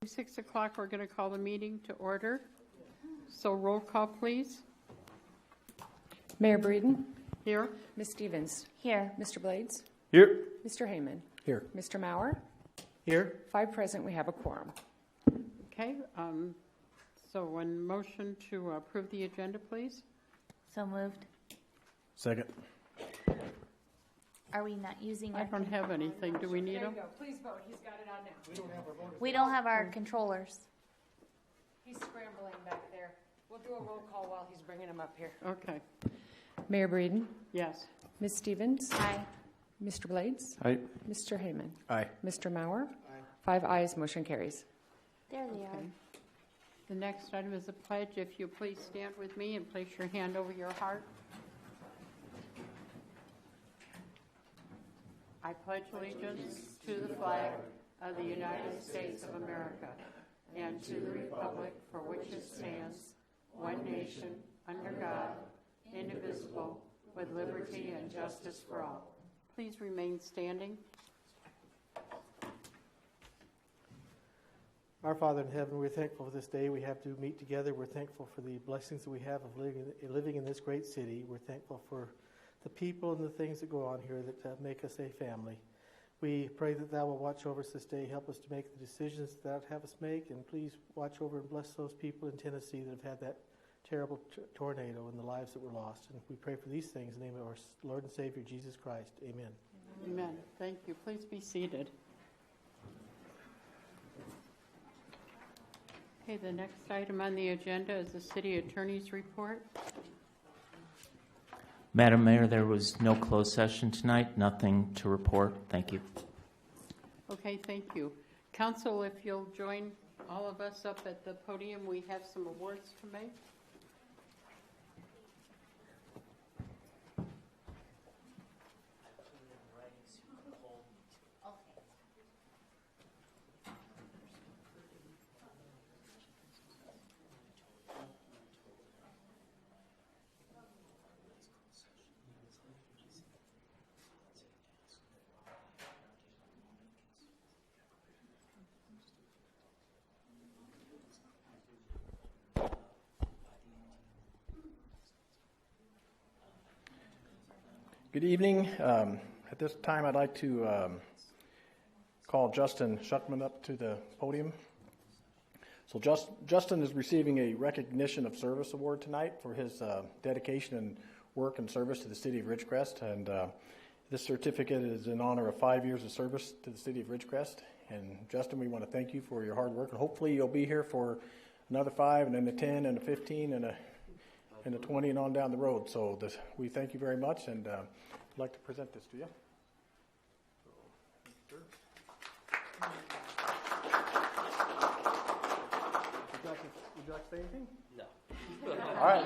6 o'clock, we're going to call the meeting to order. So roll call, please. Mayor Breeden. Here. Ms. Stevens. Here. Mr. Blades. Here. Mr. Heyman. Here. Mr. Maurer. Here. 5 present. We have a quorum. Okay. So one motion to approve the agenda, please. So moved. Second. Are we not using I our... don't have anything. Do we need them? Please vote. He's got it on now. We don't have our controllers. He's scrambling back there. We'll do a roll call while he's bringing them up here. Okay. Mayor Breeden. Yes. Ms. Stevens. Aye. Mr. Blades. Aye. Mr. Heyman. Aye. Mr. Maurer. 5 ayes. Motion carries. There they Okay. are. The next item is a pledge. If you please stand with me and place your hand over your heart. I pledge allegiance to the flag of the United States of America and to the republic for which it stands, one nation, under God, indivisible, with liberty and justice for all. Please remain standing. Our Father in heaven, we're thankful for this day we have to meet together. We're thankful for the blessings that we have of living in this great city. We're thankful for the people and the things that go on here that make us a family. We pray that Thou will watch over us this day, help us to make the decisions that Thou would have us make, and please watch over and bless those people in Tennessee that have had that terrible tornado and the lives that were lost. And we pray for these things in the name of our Lord and Savior, Jesus Christ. Amen. Amen. Thank you. Please be seated. Okay, the next item on the agenda is the City Attorney's Report. Madam Mayor, there was no closed session tonight, nothing to report. Thank you. Okay, thank you. Council, if you'll join all of us up at the podium, we have some awards to make. Good evening. At this time, I'd like to call Justin Schuckman up to the podium. So Justin is receiving a Recognition of Service Award tonight for his dedication and work and service to the City of Ridgecrest. And this certificate is in honor of 5 years of service to the City of Ridgecrest. And Justin, we want to thank you for your hard work. And hopefully you'll be here for another 5 and then a 10 and a 15 and a 20 and on down the road. So we thank you very much, and I'd like to present this to you. Would you like to say anything? No. All right.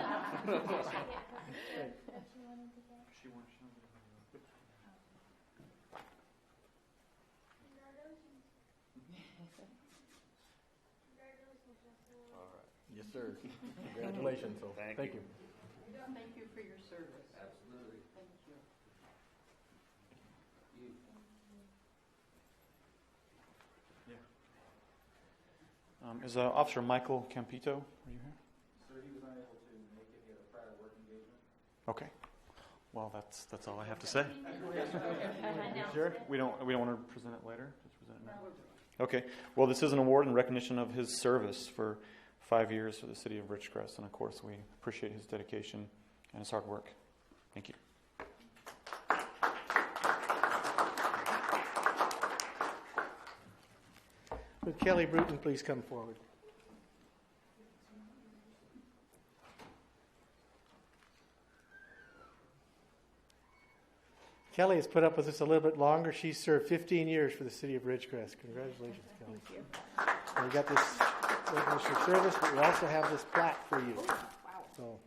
Yes, sir. Congratulations. So, thank you. Thank you for your service. Absolutely. Thank you. Is Officer Michael Campito, are you here? Sir, he was unable to make it. He had a prior work engagement. Okay. Well, that's all I have to say. Sure. We don't want to present it later? Just present it now? Okay. Well, this is an award in recognition of his service for 5 years for the City of Ridgecrest, and of course we appreciate his dedication and his hard work. Thank you. Would Kelly Bruton please come forward? Kelly has put up with us a little bit longer. She's served 15 years for the City of Ridgecrest. Congratulations, Kelly. Thank you. And we got this recognition of service, but we also have this plaque for you. Wow. So, All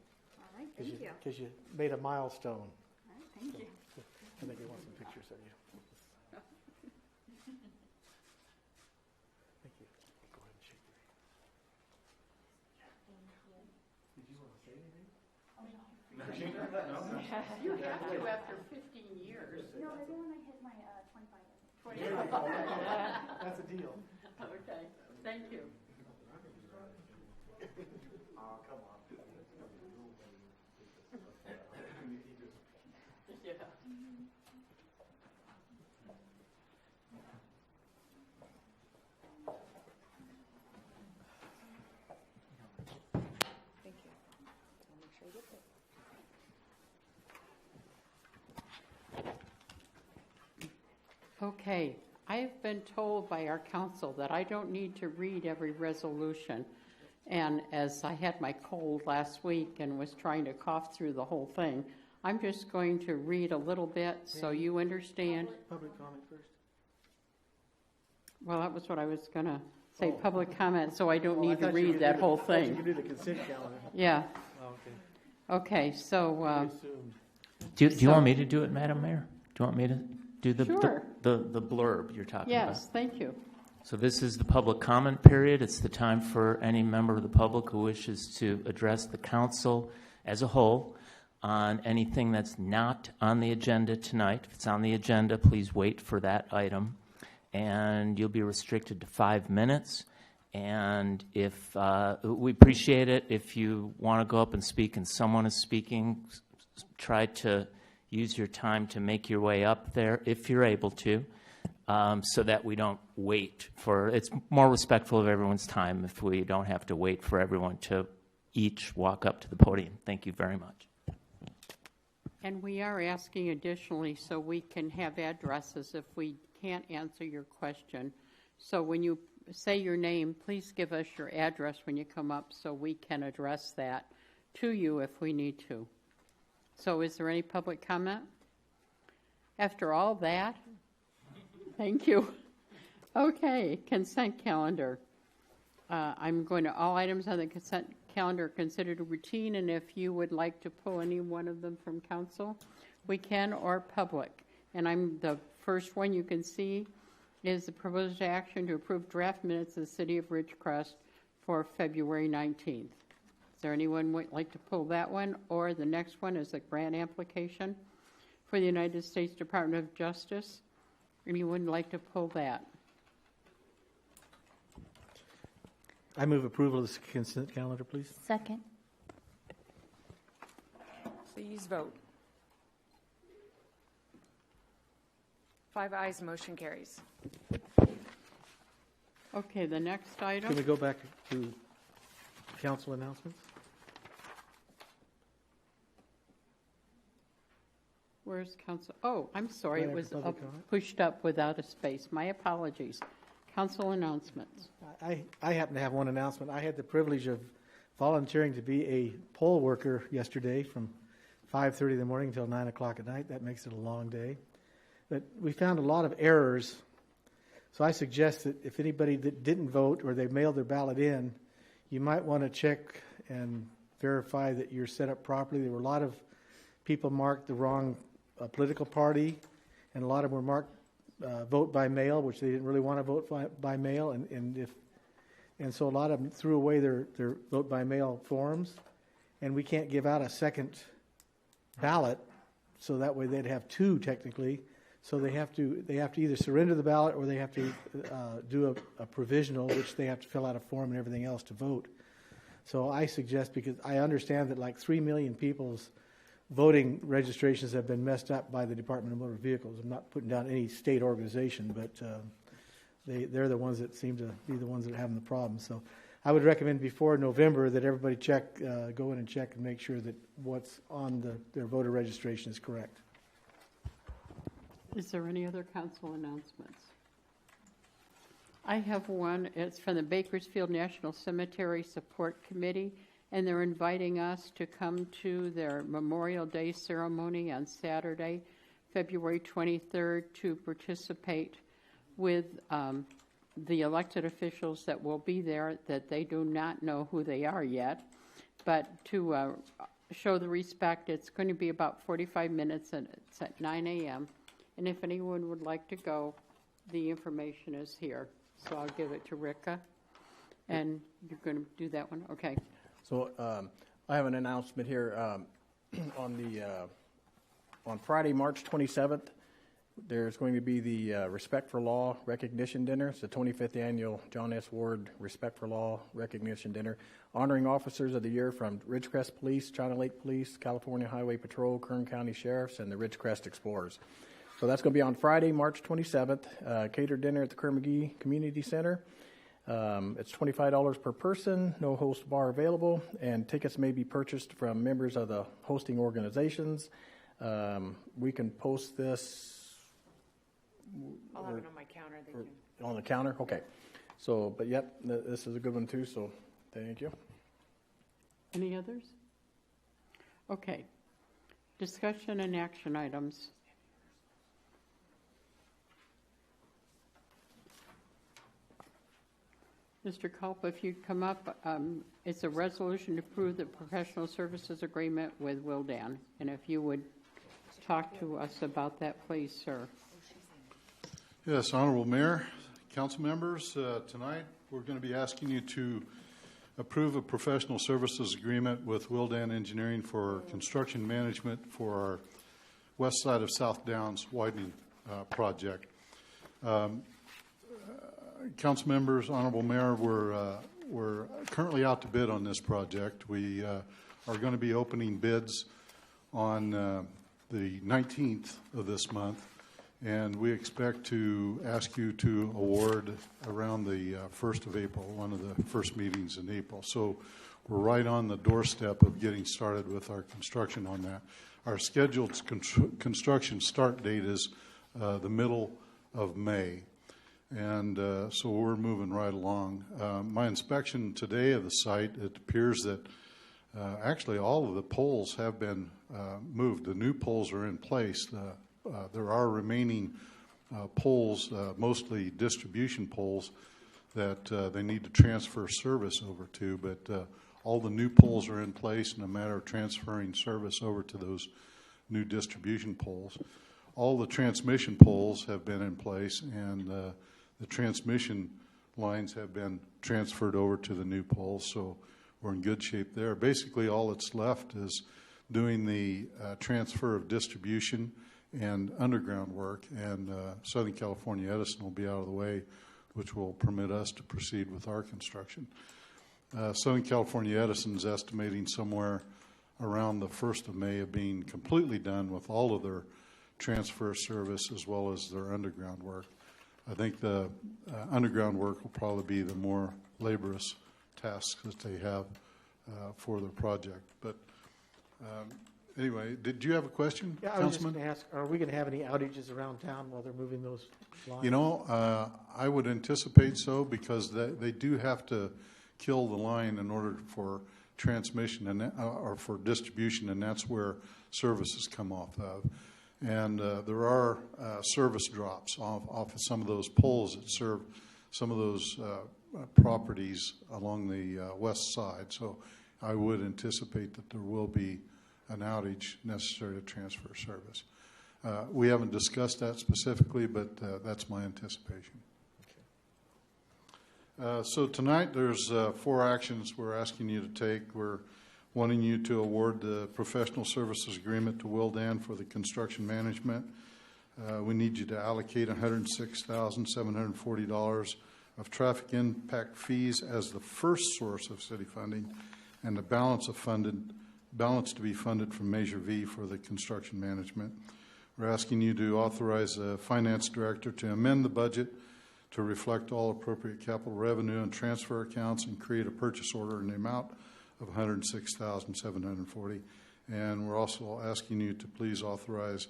right, thank you. because you made a milestone. All right, thank you. I think we want some pictures of you. Thank you. Go ahead and shake your hand. Did you want to say anything? You have to after 15 years. No, maybe when I hit my 25. That's a deal. Okay. Thank you. Yeah. Thank you. I'll make sure you get that. Okay, I have been told by our council that I don't need to read every resolution. And as I had my cold last week and was trying to cough through the whole thing, I'm just going to read a little bit so you understand. Public comment first. Well, that was what I was going to say, public comment, so I don't I need to thought you read could that do whole I thought you thing. could do the consent calendar. Yeah, Oh, okay. okay, so, I assumed. Do you want me to do it, Madam Mayor? Do you want me to do the Sure. the blurb you're talking about? yes, thank you. So this is the public comment period. It's the time for any member of the public who wishes to address the council as a whole on anything that's not on the agenda tonight. If it's on the agenda, please wait for that item. And you'll be restricted to 5 minutes. And if we appreciate it if you want to go up and speak and someone is speaking, try to use your time to make your way up there if you're able to. So that we don't wait for, it's more respectful of everyone's time if we don't have to wait for everyone to each walk up to the podium. Thank you very much. And we are asking additionally so we can have addresses if we can't answer your question. So when you say your name, please give us your address when you come up so we can address that to you if we need to. So is there any public comment? After all that, thank you. Okay, consent calendar. I'm going to, all items on the consent calendar are considered routine, and if you would like to pull any one of them from council, we can, or public. And the first one you can see is the proposed action to approve draft minutes of the City of Ridgecrest for February 19th. Is there anyone would like to pull that one? Or the next one is a grant application for the United States Department of Justice. Anyone like to pull that? I move approval of the consent calendar, please. Second. Please vote. 5 ayes, motion carries. Okay, the next Can we item. go back to council announcements? Where's council? Oh, I'm sorry, Right it after was public up, comment. pushed up without a space. My apologies. Council announcements. I happen to have one announcement. I had the privilege of volunteering to be a poll worker yesterday from 5:30 in the morning until 9 o'clock at night. That makes it a long day. But we found a lot of errors. So I suggest that if anybody that didn't vote or they mailed their ballot in, you might want to check and verify that you're set up properly. There were a lot of people marked the wrong political party, and a lot of them were marked vote by mail, which they didn't really want to vote by mail, and so a lot of them threw away their vote by mail forms, and we can't give out a second ballot, so that way they'd have two technically. So they have to either surrender the ballot or they have to do a provisional, which they have to fill out a form and everything else to vote. So I suggest, because I understand that like 3 million people's voting registrations have been messed up by the Department of Motor Vehicles. I'm not putting down any state organization, but they're the ones that seem to be the ones that are having the problem. So I would recommend before November that everybody go in and check and make sure that what's on their voter registration is correct. Is there any other council announcements? I have one. It's from the Bakersfield National Cemetery Support Committee, and they're inviting us to come to their Memorial Day ceremony on Saturday, February 23rd, to participate with the elected officials that will be there, that they do not know who they are yet, but to show the respect. It's going to be about 45 minutes, and it's at 9 a.m., and if anyone would like to go, the information is here. So I'll give it to Rika. And you're going to do that one? Okay. So I have an announcement here on Friday, March 27th There's going to be the Respect for Law Recognition Dinner. It's the 25th Annual John S. Ward Respect for Law Recognition Dinner, honoring officers of the year from Ridgecrest Police, China Lake Police, California Highway Patrol, Kern County Sheriffs, and the Ridgecrest Explorers. So that's going to be on Friday, March 27th. Catered dinner at the Kerr McGee Community Center. It's $25 per person, no host bar available, and tickets may be purchased from members of the hosting organizations. We can post this. I'll have it on my counter. They can. On the counter? Okay. So, but yep, this is a good one too, so thank you. Any others? Okay. Discussion and action items. Mr. Culp, if you'd come up, it's a resolution to approve the professional services agreement with Wildan. And if you would talk to us about that, please, sir. Yes, Honorable Mayor, council members, tonight we're going to be asking you to approve a professional services agreement with Wildan Engineering for construction management for our west side of South Downs widening project. Council members, Honorable Mayor, we're currently out to bid on this project. We are going to be opening bids on the 19th of this month, and we expect to ask you to award around the 1st of April, one of the first meetings in April. So we're right on the doorstep of getting started with our construction on that. Our scheduled construction start date is the middle of May. And so we're moving right along. My inspection today of the site, it appears that actually all of the poles have been moved. The new poles are in place. There are remaining poles, mostly distribution poles, that they need to transfer service over to, but all the new poles are in place in a matter of transferring service over to those new distribution poles. All the transmission poles have been in place, and the transmission lines have been transferred over to the new poles, so we're in good shape there. Basically, all that's left is doing the transfer of distribution and underground work, and Southern California Edison will be out of the way, which will permit us to proceed with our construction. Southern California Edison is estimating somewhere around the 1st of May of being completely done with all of their transfer service as well as their underground work. I think the underground work will probably be the more laborious tasks that they have for their project. But anyway, did you have a question, Yeah, I was just Councilman? going to ask, are we going to have any outages around town while they're moving those lines? You know, I would anticipate so, because they do have to kill the line in order for transmission and or for distribution, and that's where services come off of. And there are service drops off of some of those poles that serve some of those properties along the west side. So I would anticipate that there will be an outage necessary to transfer service. We haven't discussed that specifically, but that's my anticipation. So tonight there's 4 actions we're asking you to take. We're wanting you to award the professional services agreement to Wildan for the construction management. We need you to allocate $106,740 of traffic impact fees as the first source of city funding, and the balance to be funded from Measure V for the construction management. We're asking you to authorize the finance director to amend the budget to reflect all appropriate capital revenue and transfer accounts, and create a purchase order in the amount of $106,740. And we're also asking you to please authorize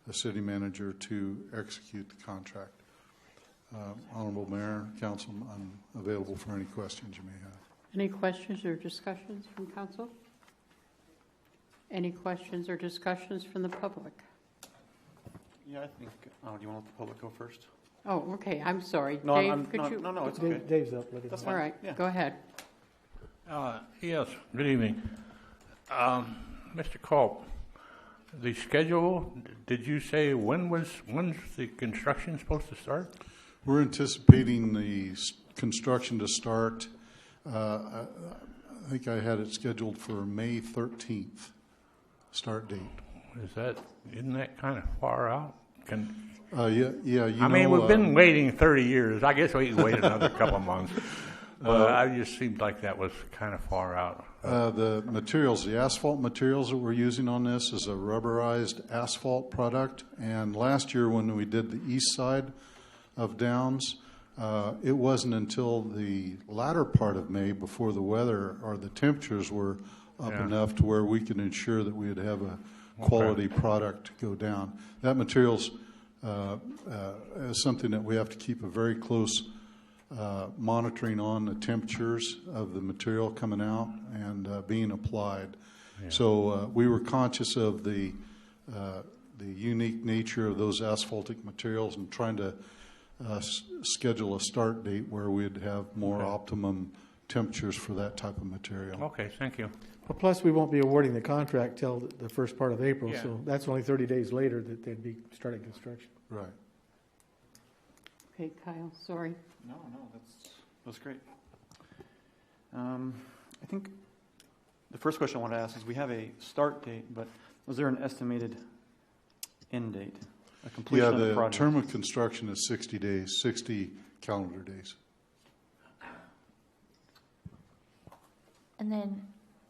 the city manager to execute the contract. Honorable Mayor, Council, I'm available for any questions you may have. Any questions or discussions from council? Any questions or discussions from the public? Yeah, I think. Oh, do you want to let the public go first? Oh, okay. I'm sorry. No, Dave, no, it's okay. Dave's up. Let him That's know. All right, Yeah. go ahead. Yes, good evening. Mr. Culp, the schedule, did you say when's the construction supposed to start? We're anticipating the construction to start, I think I had it scheduled for May 13th start date. Isn't that kind of far out? Yeah. I mean, we've been waiting 30 years. I guess we can wait another couple of months. But I just seemed like that was kind of far out. The materials, the asphalt materials that we're using on this is a rubberized asphalt product. And last year when we did the east side of Downs, it wasn't until the latter part of May before the weather or the temperatures were up enough to where we could ensure that we would have a quality product go down. That material's is something that we have to keep a very close monitoring on the temperatures of the material coming out and being applied. Yeah. So we were conscious of the unique nature of those asphaltic materials and trying to schedule a start date where we'd have more optimum temperatures for that type of material. Okay, thank you. Well, plus we won't be awarding the contract till the first part of April, Yeah. so that's only 30 days later that they'd be starting construction. Right. Okay, Kyle, sorry. No, that's great. I think the first question I want to ask is, we have a start date, but was there an estimated end date, a completion of the project? The term of construction is 60 days, 60 calendar days. And then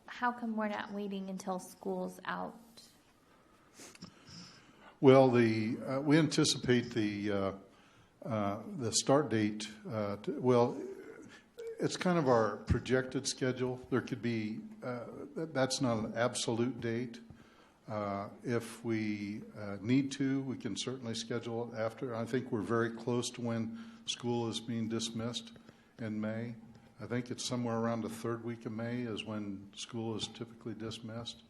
how come we're not waiting until school's out? Well, we anticipate the start date. It's kind of our projected schedule. There could be that's not an absolute date. If we need to, we can certainly schedule it after. I think we're very close to when school is being dismissed in May. I think it's somewhere around the third week of May is when school is typically dismissed.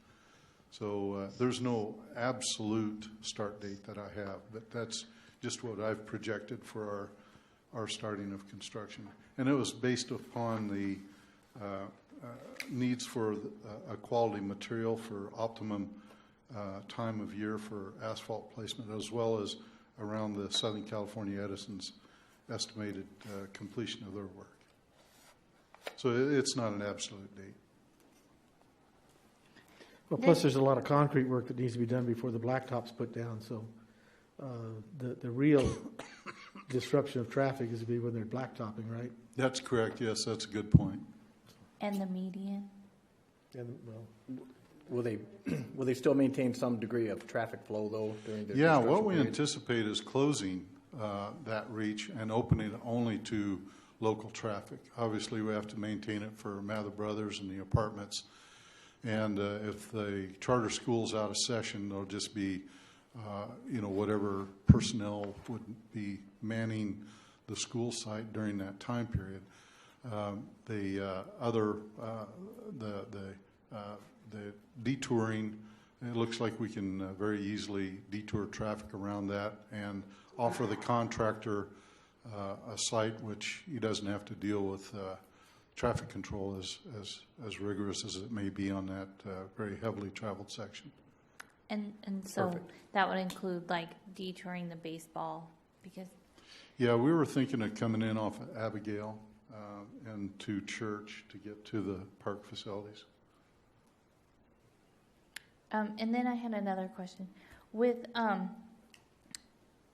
So there's no absolute start date that I have, but that's just what I've projected for our starting of construction. And it was based upon the needs for a quality material for optimum time of year for asphalt placement, as well as around the Southern California Edison's estimated completion of their work. So it's not an absolute date. Well, plus there's a lot of concrete work that needs to be done before the blacktop's put down, so the real disruption of traffic is to be when they're blacktopping, right? That's correct, yes, that's a good point. And the median? And, well, Will they still maintain some degree of traffic flow, though, during the Yeah, construction what we period? anticipate is closing that reach and opening it only to local traffic. Obviously, we have to maintain it for Mather Brothers and the apartments. And if the charter school's out of session, there'll just be, whatever personnel would be manning the school site during that time period. The detouring, it looks like we can very easily detour traffic around that and offer the contractor a site which he doesn't have to deal with traffic control as rigorous as it may be on that very heavily traveled section. And so Perfect. that would include like detouring the baseball because. Yeah, we were thinking of coming in off of Abigail and to Church to get to the park facilities. And then I had another question. With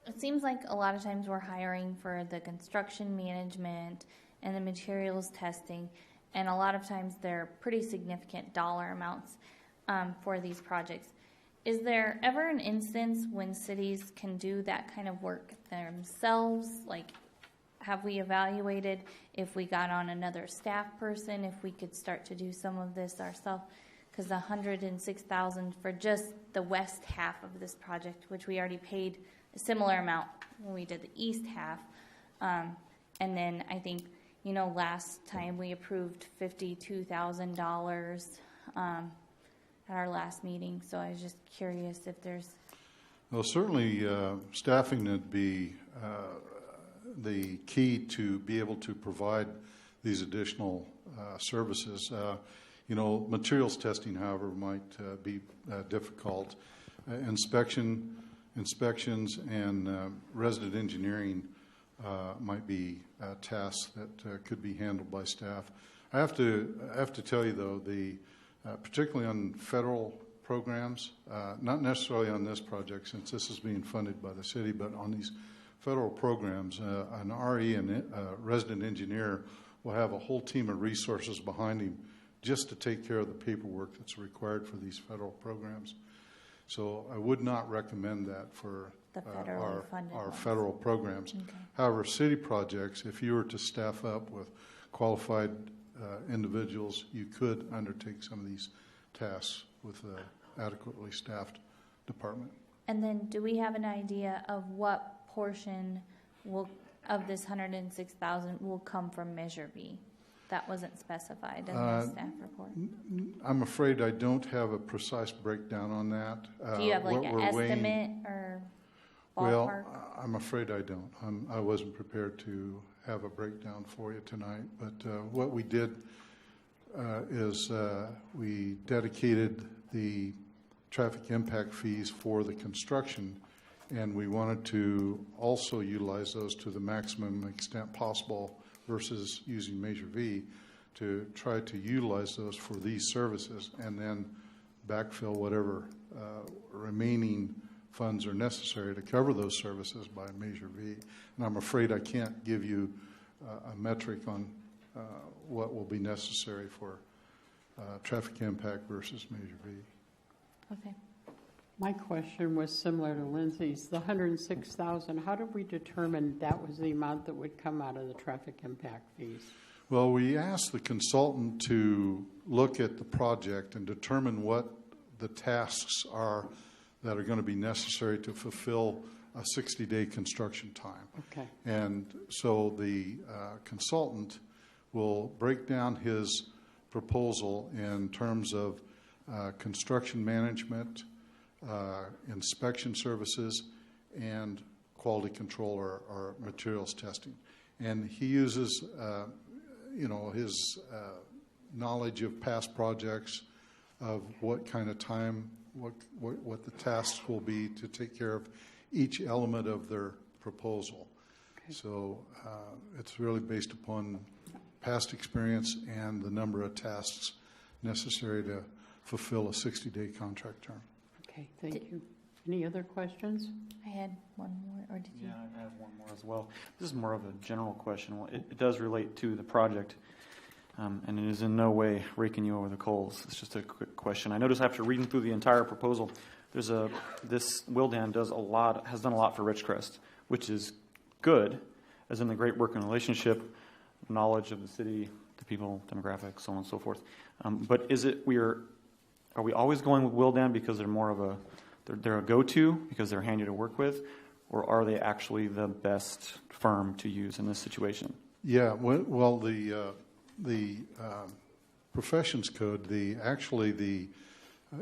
it seems like a lot of times we're hiring for the construction management and the materials testing, and a lot of times they're pretty significant dollar amounts for these projects. Is there ever an instance when cities can do that kind of work themselves? Like, have we evaluated if we got on another staff person, if we could start to do some of this ourselves? Because $106,000 for just the west half of this project, which we already paid a similar amount when we did the east half. And then I think, last time we approved $52,000 at our last meeting. So I was just curious if there's... Well, certainly staffing would be the key to be able to provide these additional services. Materials testing, however, might be difficult. Inspections and resident engineering might be tasks that could be handled by staff. I have to tell you, though, particularly on federal programs, not necessarily on this project since this is being funded by the city, but on these federal programs, an RE and resident engineer will have a whole team of resources behind him just to take care of the paperwork that's required for these federal programs. So I would not recommend that for The federally funded our ones. federal programs. Okay. However, city projects, if you were to staff up with qualified individuals, you could undertake some of these tasks with an adequately staffed department. And then do we have an idea of what portion of this 106,000 will come from Measure B? That wasn't specified in the staff report. I'm afraid I don't have a precise breakdown on that. Do you have like What an we're estimate weighing- or Well, ballpark? I'm afraid I don't. I wasn't prepared to have a breakdown for you tonight. But what we did is we dedicated the traffic impact fees for the construction, and we wanted to also utilize those to the maximum extent possible versus using Measure V to try to utilize those for these services and then backfill whatever remaining funds are necessary to cover those services by Measure V. And I'm afraid I can't give you a metric on what will be necessary for traffic impact versus Measure V. Okay. My question was similar to Lindsay's. The 106,000, how did we determine that was the amount that would come out of the traffic impact fees? Well, we asked the consultant to look at the project and determine what the tasks are that are going to be necessary to fulfill a 60-day construction time. Okay. And so the consultant will break down his proposal in terms of construction management, inspection services, and quality control or materials testing. And he uses, his knowledge of past projects, of what kind of time, what the tasks will be to take care of each element of their proposal. Okay. So it's really based upon past experience and the number of tasks necessary to fulfill a 60-day contract term. Okay, thank you. Any other questions? I had one more, or did you? Yeah, I have one more as well. This is more of a general question. Well, it does relate to the project, and it is in no way raking you over the coals. It's just a quick question. I noticed after reading through the entire proposal, this Wildan has done a lot for Ridgecrest, which is good, as in the great working relationship, knowledge of the city, the people, demographics, so on and so forth. But are we always going with Wildan because they're more of they're a go-to because they're handy to work with, or are they actually the best firm to use in this situation? Yeah, well, the professions code,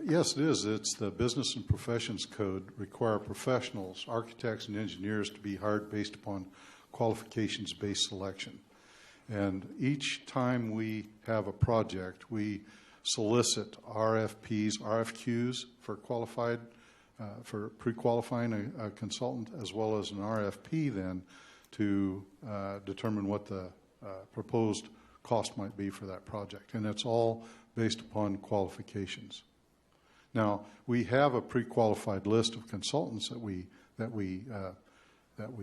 yes, it is. It's the business and professions code require professionals, architects and engineers to be hired based upon qualifications-based selection. And each time we have a project, we solicit RFPs, RFQs for qualified, for pre-qualifying a consultant, as well as an RFP then to determine what the proposed cost might be for that project. And it's all based upon qualifications. Now, we have a pre-qualified list of consultants that we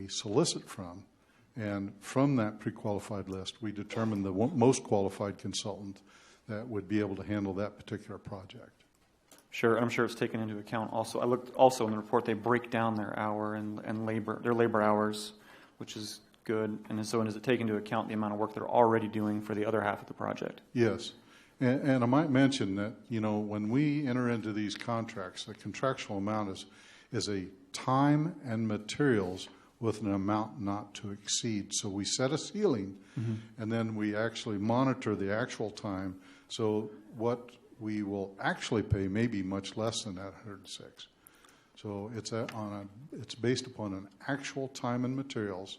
solicit from, and from that pre-qualified list, we determine the most qualified consultant that would be able to handle that particular project. Sure, I'm sure it's taken into account also. I looked also in the report, they break down their hour and their labor hours, which is good. And so is it taken into account the amount of work they're already doing for the other half of the project? Yes. And I might mention that, when we enter into these contracts, the contractual amount is a time and materials with an amount not to exceed. So we set a ceiling, and then we actually monitor the actual time. So what we will actually pay may be much less than that 106. So it's based upon an actual time and materials,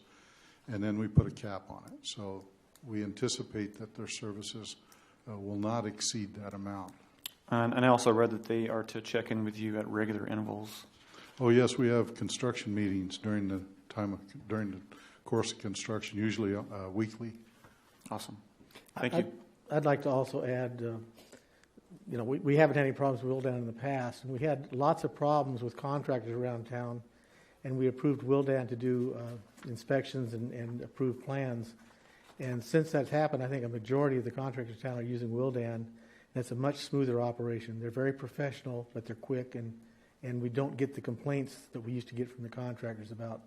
and then we put a cap on it. So we anticipate that their services will not exceed that amount. And I also read that they are to check in with you at regular intervals. Oh yes, we have construction meetings during the course of construction, usually weekly. Awesome. Thank you. I'd like to also add we haven't had any problems with Willdan in the past, and we had lots of problems with contractors around town, and we approved Willdan to do inspections and approve plans. And since that's happened, I think a majority of the contractors in town are using Willdan, and it's a much smoother operation. They're very professional, but they're quick, and we don't get the complaints that we used to get from the contractors about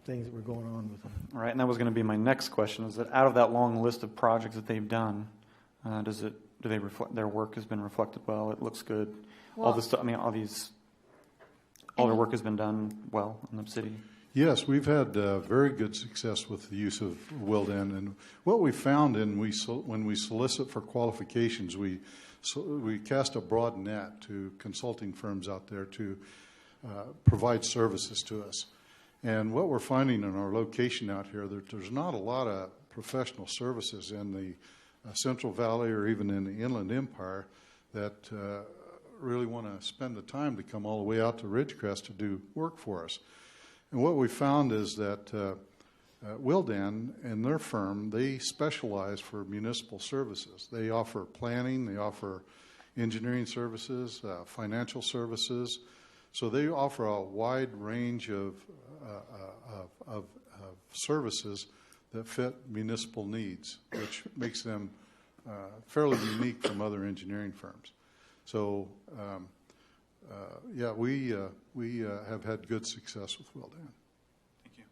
things that were going on with them. All right, and that was going to be my next question, is that out of that long list of projects that they've done, do they reflect, their work has been reflected well? It looks good. Well, All this stuff, all their work has been done well in the city. Yes, we've had very good success with the use of Willdan, and what we found when we solicit for qualifications, we cast a broad net to consulting firms out there to provide services to us. And what we're finding in our location out here, there's not a lot of professional services in the Central Valley or even in the Inland Empire that really want to spend the time to come all the way out to Ridgecrest to do work for us. And what we found is that Willdan and their firm, they specialize for municipal services. They offer planning, they offer engineering services, financial services. So they offer a wide range of services that fit municipal needs, which makes them fairly unique from other engineering firms. So, we have had good success with Willdan. Thank you.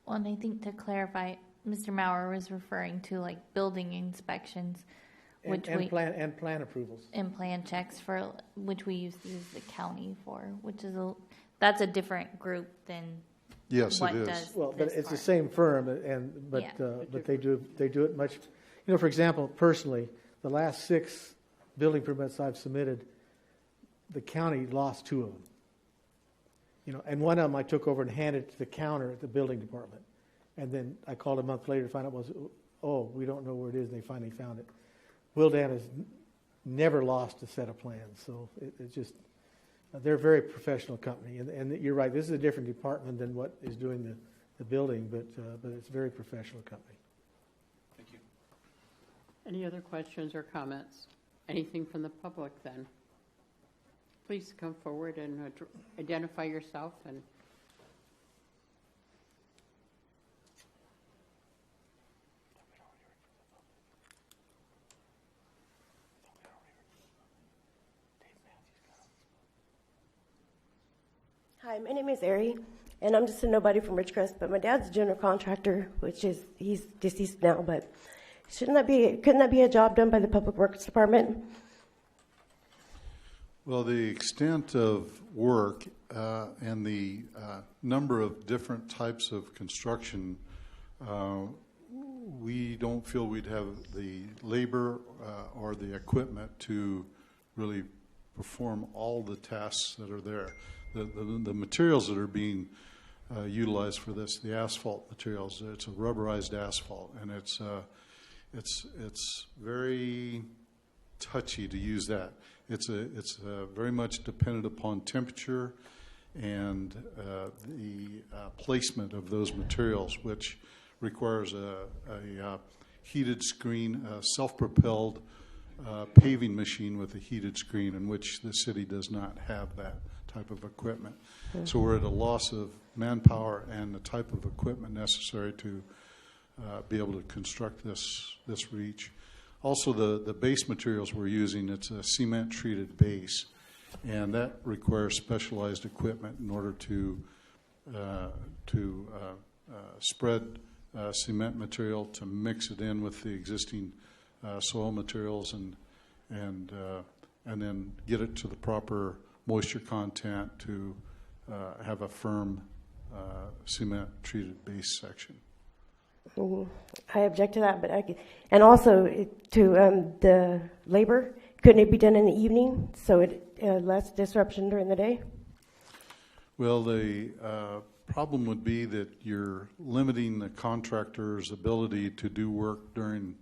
Well, and I think to clarify, Mr. Maurer was referring to like building inspections, which and plan approvals. And plan checks for which we use the county for, which is that's a different group than Yes, what it is. does Well, but this it's part. the same firm, but they do it much. For example, personally, the last 6 building permits I've submitted, the county lost 2 of them. And one of them I took over and handed to the counter at the building department, and then I called a month later to find out we don't know where it is, and they finally found it. Willdan has never lost a set of plans, so it's just. They're a very professional company, and you're right. This is a different department than what is doing the building, but it's a very professional company. Thank you. Any other questions or comments? Anything from the public then? Please come forward and identify yourself and Hi, my name is Ari, and I'm just a nobody from Ridgecrest, but my dad's a general contractor, he's deceased now, but couldn't that be a job done by the Public Works Department? Well, the extent of work and the number of different types of construction, we don't feel we'd have the labor or the equipment to really perform all the tasks that are there. The materials that are being utilized for this, the asphalt materials, it's a rubberized asphalt, and it's very touchy to use that. It's very much dependent upon temperature and the placement of those materials, which requires a heated screen, a self-propelled paving machine with a heated screen, in which the city does not have that type of equipment. Mm-hmm. So we're at a loss of manpower and the type of equipment necessary to be able to construct this reach. Also, the base materials we're using, it's a cement-treated base, and that requires specialized equipment in order to spread cement material, to mix it in with the existing soil materials, and then get it to the proper moisture content to have a firm cement-treated base section. I object to that, and also to the labor. Couldn't it be done in the evening so it less disruption during the day? Well, the problem would be that you're limiting the contractor's ability to do work during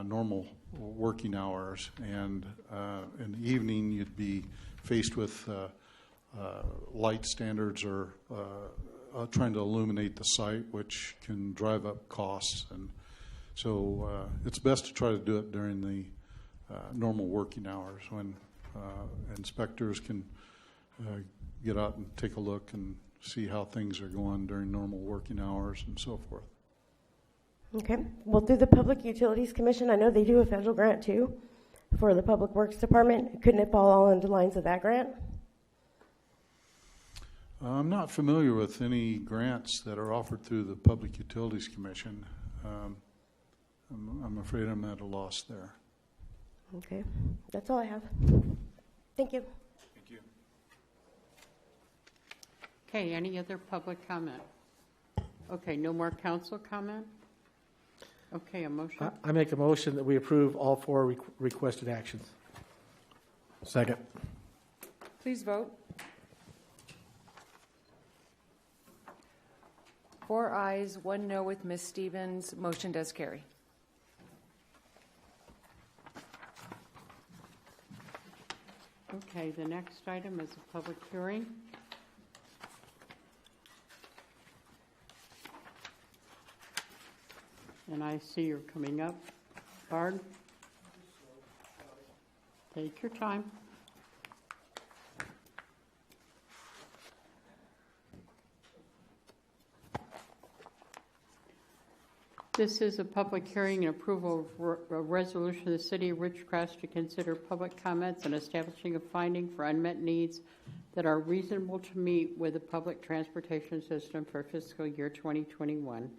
normal working hours, and in the evening you'd be faced with light standards or trying to illuminate the site, which can drive up costs. And so it's best to try to do it during the normal working hours when inspectors can get out and take a look and see how things are going during normal working hours and so forth. Okay. Well, through the Public Utilities Commission, I know they do a federal grant too for the Public Works Department. Couldn't it fall all under the lines of that grant? I'm not familiar with any grants that are offered through the Public Utilities Commission. I'm afraid I'm at a loss there. Okay. That's all I have. Thank you. Thank you. Okay, any other public comment? Okay, no more council comment? Okay, a motion? I make a motion that we approve all 4 requested actions. Second. Please vote. 4 ayes, 1 no with Ms. Stevens. Motion does carry. Okay, the next item is a public hearing. And I see you're coming up. Bard? Take your time. This is a public hearing and approval of a resolution of the City of Ridgecrest to consider public comments and establishing a finding for unmet needs that are reasonable to meet with the public transportation system for fiscal year 2021.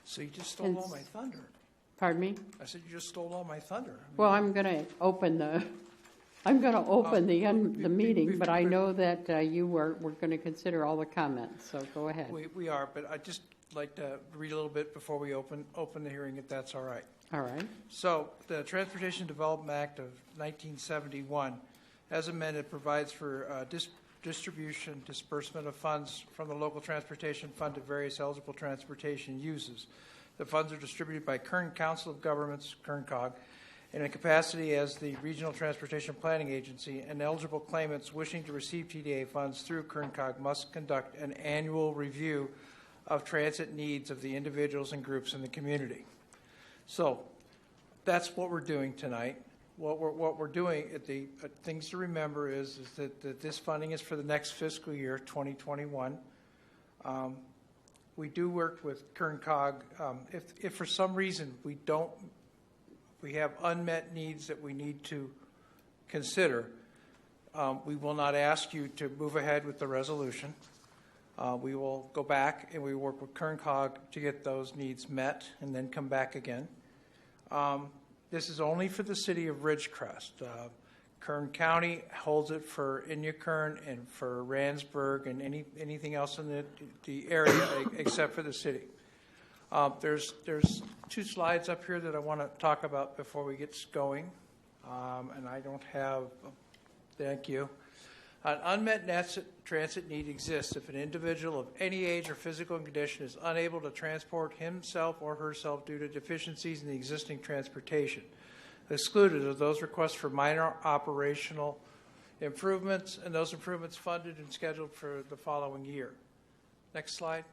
So you just stole all my thunder. Pardon me? I said you just stole all my thunder. Well, I'm going to open the meeting, but I know that we're going to consider all the comments, so go ahead. We are, but I'd just like to read a little bit before we open the hearing, if that's all right. All right. So the Transportation Development Act of 1971, as amended, provides for disbursement of funds from the local transportation fund to various eligible transportation uses. The funds are distributed by Kern Council of Governments, KernCog, in a capacity as the Regional Transportation Planning Agency, and eligible claimants wishing to receive TDA funds through KernCog must conduct an annual review of transit needs of the individuals and groups in the community. So that's what we're doing tonight. What we're doing, the things to remember is that this funding is for the next fiscal year, 2021. We do work with KernCog. If for some reason we have unmet needs that we need to consider, we will not ask you to move ahead with the resolution. We will go back and we work with KernCog to get those needs met and then come back again. This is only for the city of Ridgecrest. Kern County holds it for Inyakern and for Randsburg and anything else in the area except for the city. There's 2 slides up here that I want to talk about before we get going, and I don't have. Thank you. An unmet transit need exists if an individual of any age or physical condition is unable to transport himself or herself due to deficiencies in the existing transportation. Excluded are those requests for minor operational improvements and those improvements funded and scheduled for the following year. Next slide.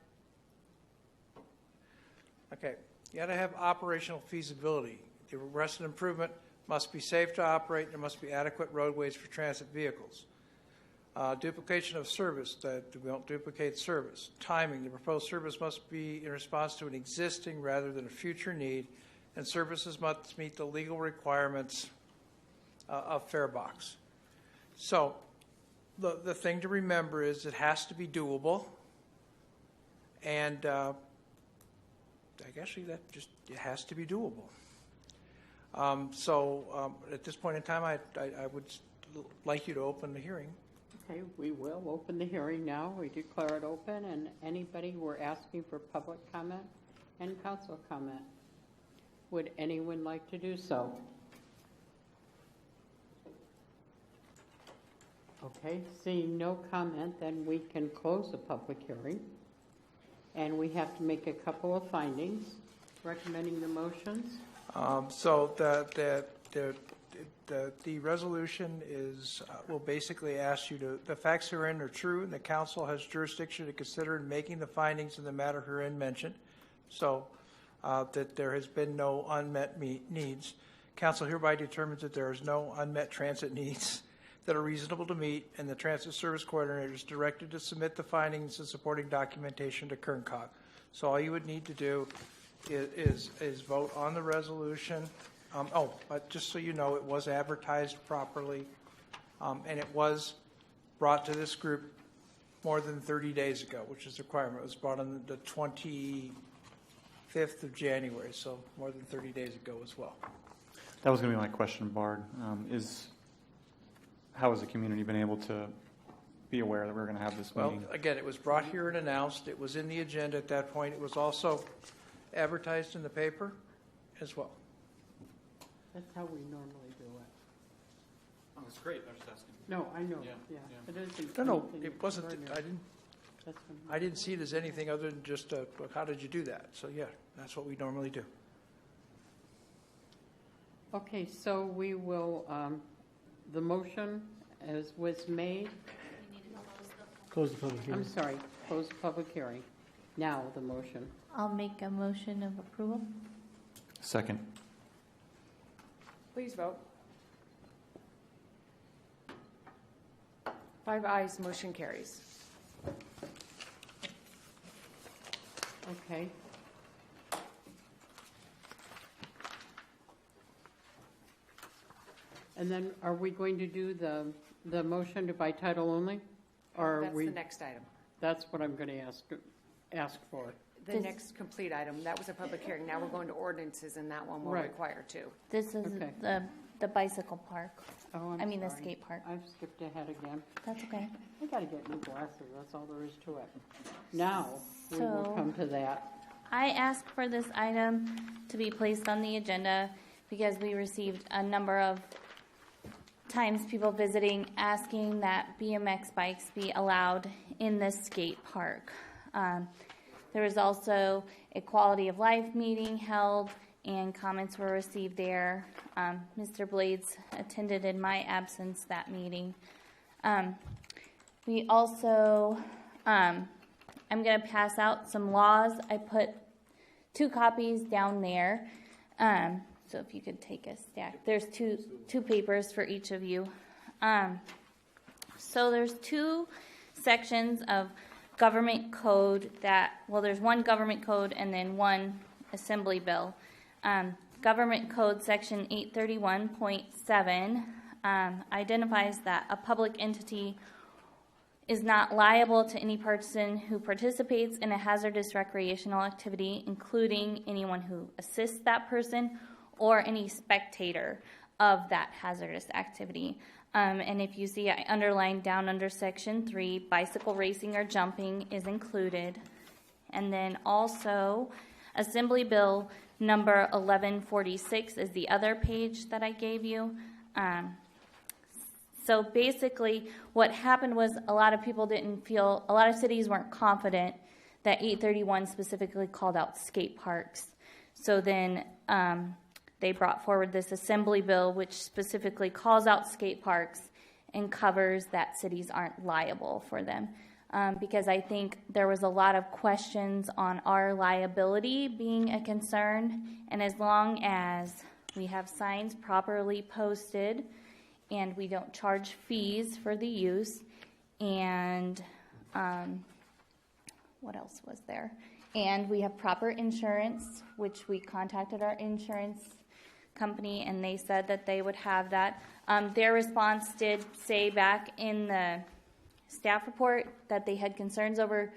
Okay, you got to have operational feasibility. The requested improvement must be safe to operate and there must be adequate roadways for transit vehicles. Duplication of service, that we don't duplicate service. Timing, the proposed service must be in response to an existing rather than a future need, and services must meet the legal requirements of Farebox. So the thing to remember is it has to be doable, and actually it has to be doable. At this point in time, I would like you to open the hearing. Okay, we will open the hearing now. We declare it open, and anybody who are asking for public comment and council comment, would anyone like to do so? Okay, seeing no comment, then we can close the public hearing. And we have to make a couple of findings. Recommending the motions? The resolution is will basically ask you to, the facts herein are true, and the council has jurisdiction to consider in making the findings in the matter herein mentioned. So that there has been no unmet needs. Council hereby determines that there is no unmet transit needs that are reasonable to meet, and the Transit Service Coordinator is directed to submit the findings and supporting documentation to KernCog. So all you would need to do is vote on the resolution. But just so you know, it was advertised properly, and it was brought to this group more than 30 days ago, which is the requirement. It was brought on the 25th of January, so more than 30 days ago as well. That was going to be my question, Bard. How has the community been able to be aware that we're going to have this meeting? Well, again, it was brought here and announced. It was in the agenda at that point. It was also advertised in the paper as well. That's how we normally do it. Oh, that's great. I was just asking. No, I know, Yeah. It isn't. No, anything it wasn't. extraordinary. I didn't see it as anything other than just how did you do that? So yeah, that's what we normally do. Okay, so we will, the motion as was made, Close the public hearing. I'm sorry, close the public hearing. Now the motion. I'll make a motion of approval. Second. Please vote. 5 ayes, motion carries. Okay. And then are we going to do the motion to by title only? Or are That's we? the next item. That's what I'm going to ask for. The next complete item. That was a public hearing. Now we're going to ordinances, and that one will Right. require two. This is Okay. the bicycle park. Oh, I mean the sorry. skate park. I've skipped ahead again. That's okay. I got to get new glasses. That's all there is to it. Now we will So- come to that. I asked for this item to be placed on the agenda because we received a number of times people visiting asking that BMX bikes be allowed in the skate park. There was also a quality of life meeting held and comments were received there. Mr. Blades attended in my absence that meeting. We also, I'm going to pass out some laws. I put 2 copies down there. So if you could take a stack. There's two papers for each of you. So there's 2 sections of government code there's one government code and then one assembly bill. Government code section 831.7 identifies that a public entity is not liable to any person who participates in a hazardous recreational activity, including anyone who assists that person or any spectator of that hazardous activity. And if you see, I underlined down under section 3, bicycle racing or jumping is included. And then also, Assembly Bill number 1146 is the other page that I gave you. So basically, what happened was a lot of cities weren't confident that 831 specifically called out skate parks. So then they brought forward this assembly bill, which specifically calls out skate parks and covers that cities aren't liable for them. Because I think there was a lot of questions on our liability being a concern, and as long as we have signs properly posted and we don't charge fees for the use, and what else was there? And we have proper insurance, which we contacted our insurance company, and they said that they would have that. Their response did say back in the staff report that they had concerns over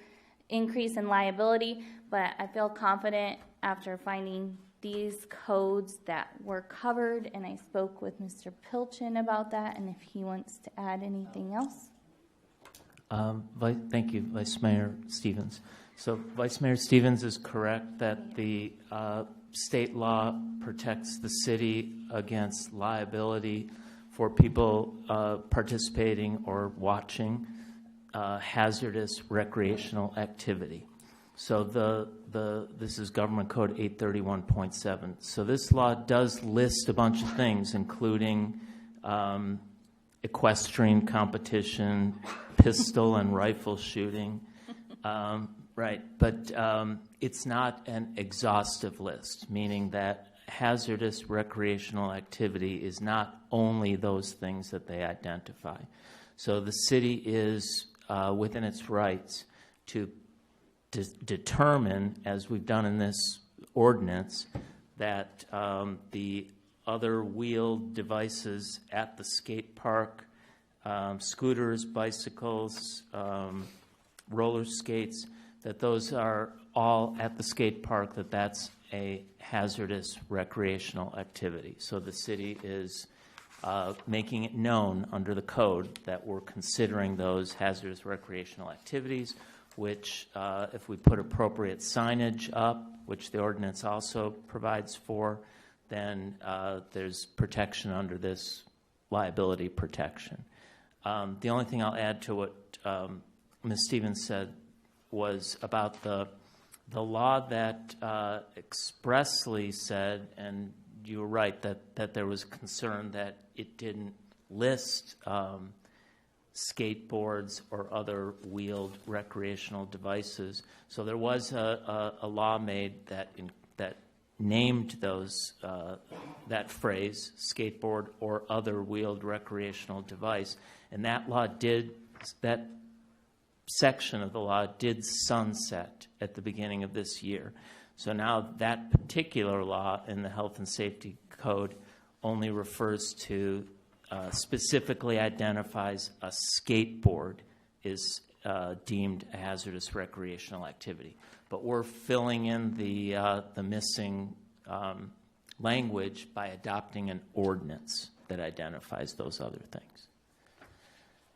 increase in liability, but I feel confident after finding these codes that were covered, and I spoke with Mr. Pilchin about that, and if he wants to add anything else. Thank you, Vice Mayor Stevens. So Vice Mayor Stevens is correct that the state law protects the city against liability for people participating or watching hazardous recreational activity. So this is Government Code 831.7. So this law does list a bunch of things, including equestrian competition, pistol and rifle shooting, Right, but it's not an exhaustive list, meaning that hazardous recreational activity is not only those things that they identify. So the city is within its rights to determine, as we've done in this ordinance, that the other wheeled devices at the skate park, scooters, bicycles, roller skates, that those are all at the skate park, that's a hazardous recreational activity. So the city is making it known under the code that we're considering those hazardous recreational activities, which if we put appropriate signage up, which the ordinance also provides for, then there's protection under this liability protection. The only thing I'll add to what Ms. Stevens said was about the law that expressly said, and you were right, that there was concern that it didn't list skateboards or other wheeled recreational devices. So there was a law made that named those that phrase, skateboard or other wheeled recreational device, and that section of the law did sunset at the beginning of this year. So now that particular law in the Health and Safety Code only refers to, specifically identifies a skateboard is deemed a hazardous recreational activity. But we're filling in the missing language by adopting an ordinance that identifies those other things.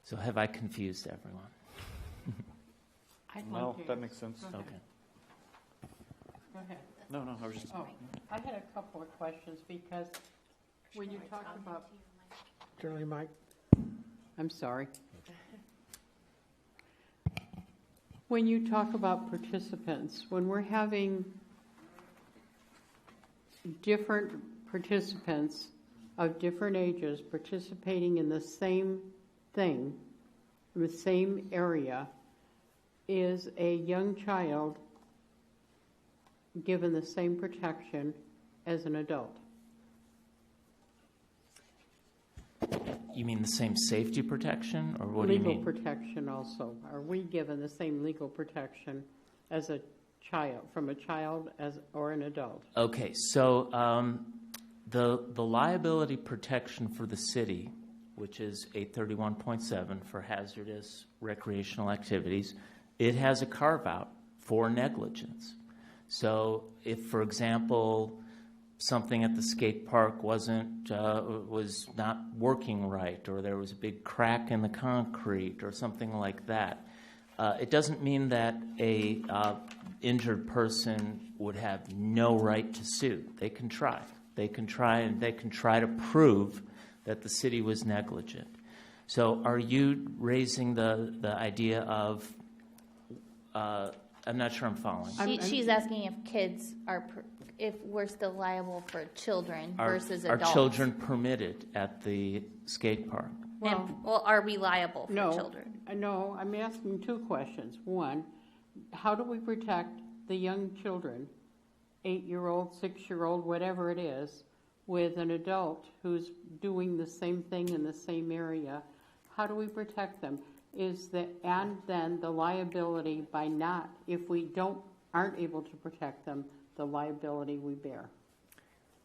So have I confused everyone? No, that makes sense. Okay. Go ahead. No, I was just... Oh, I had a couple of questions because when you talk about... Turn on your mic. I'm sorry. When you talk about participants, when we're having different participants of different ages participating in the same thing, the same area, is a young child given the same protection as an adult? You mean the same safety protection, or what do you mean? Legal protection also. Are we given the same legal protection as a child, from a child or an adult? Okay, so the liability protection for the city, which is 831.7 for hazardous recreational activities, it has a carve-out for negligence. So if, for example, something at the skate park was not working right, or there was a big crack in the concrete or something like that, it doesn't mean that a injured person would have no right to sue. They can try. They can try to prove that the city was negligent. So are you raising the idea of, I'm not sure I'm following. She's asking if kids are, if we're still liable for children versus adults. Are children permitted at the skate park? Well, are we liable for children? No, I'm asking two questions. One, how do we protect the young children, 8-year-old, 6-year-old, whatever it is, with an adult who's doing the same thing in the same area? How do we protect them? And then the liability by not, if we aren't able to protect them, the liability we bear.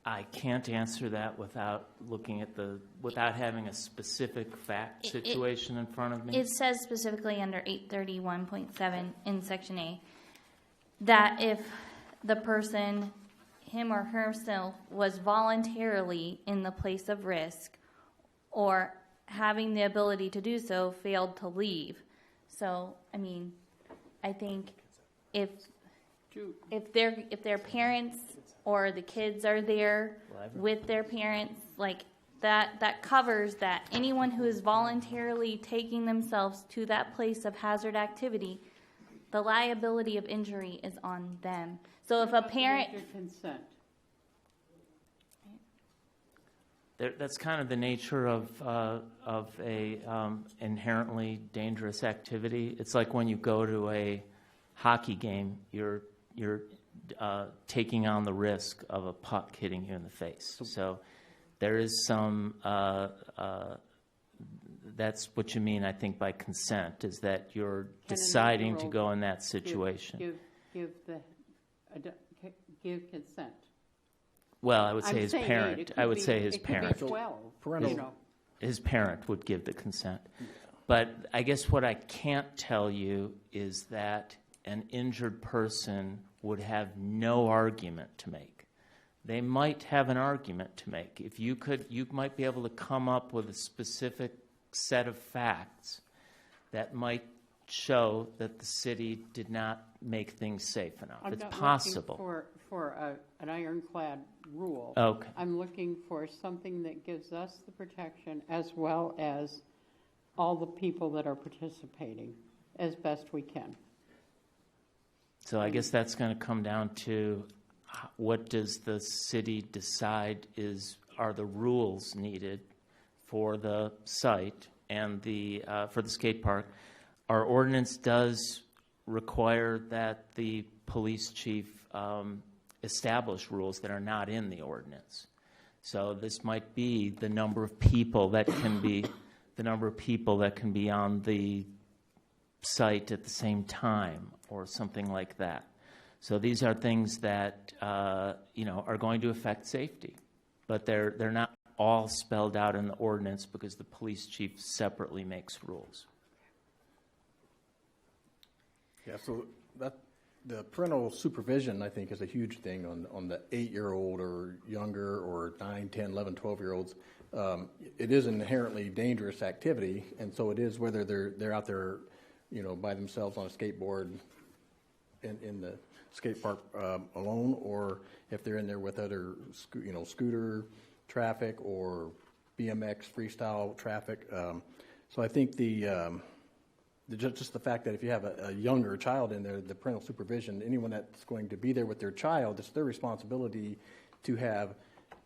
I can't answer that without looking at without having a specific fact situation in front of me. It says specifically under 831.7 in Section A that if the person, him or herself, was voluntarily in the place of risk or having the ability to do so, failed to leave. So, I mean, I think if their parents or the kids are there with their parents, like that covers that. Anyone who is voluntarily taking themselves to that place of hazard activity, the liability of injury is on them. So if a parent consent. That's kind of the nature of a inherently dangerous activity. It's like when you go to hockey game, you're taking on the risk of a puck hitting you in the face. So there is some. That's what you mean, I think, by consent, is that you're deciding to go in that situation. Give consent. Well, I would say I'm his saying parent. I would say his it parent. Could be 12, Parental. His parent would give the consent. But I guess what I can't tell you is that an injured person would have no argument to make. They might have an argument to make. If you might be able to come up with a specific set of facts that might show that the city did not make things safe enough. I'm it's not possible. looking for an ironclad rule. Okay. I'm looking for something that gives us the protection as well as all the people that are participating as best we can. So I guess that's going to come down to what does the city decide are the rules needed for the site and for the skate park. Our ordinance does require that the police chief establish rules that are not in the ordinance. So this might be the number of people that can be on the site at the same time or something like that. So these are things that are going to affect safety, but they're not all spelled out in the ordinance because the police chief separately makes rules. Yeah, so the parental supervision, I think, is a huge thing on the 8-year-old or younger or 9, 10, 11, 12-year-olds. It is an inherently dangerous activity, and so it is whether they're out there, by themselves on a skateboard in the skate park alone, or if they're in there with other, scooter traffic or BMX freestyle traffic. So I think just the fact that if you have a younger child in there, the parental supervision, anyone that's going to be there with their child, it's their responsibility to have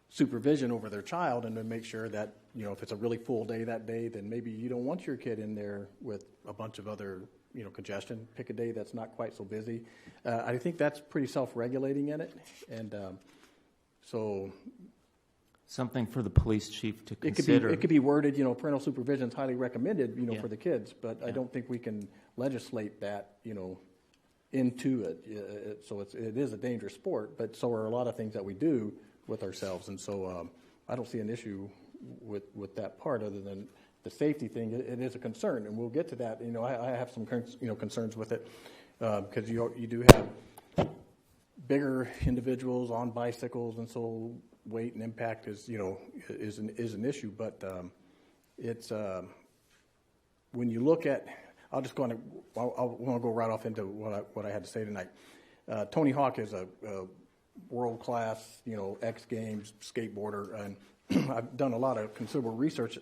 supervision over their child and to make sure that, if it's a really full day that day, then maybe you don't want your kid in there with a bunch of other, congestion. Pick a day that's not quite so busy. I think that's pretty self-regulating in it. And so... Something for the police chief to consider. It could be worded, parental supervision is highly recommended, Yeah. for the kids, but I don't think we can legislate that, into it. So it is a dangerous sport, but so are a lot of things that we do with ourselves, and so I don't see an issue with that part other than the safety thing. It is a concern, and we'll get to that. I have some concerns with it because you do have bigger individuals on bicycles, and so weight and impact is an issue. But it's when you look at, I want to go right off into what I had to say tonight. Tony Hawk is a world-class, X Games skateboarder, and I've done a lot of considerable research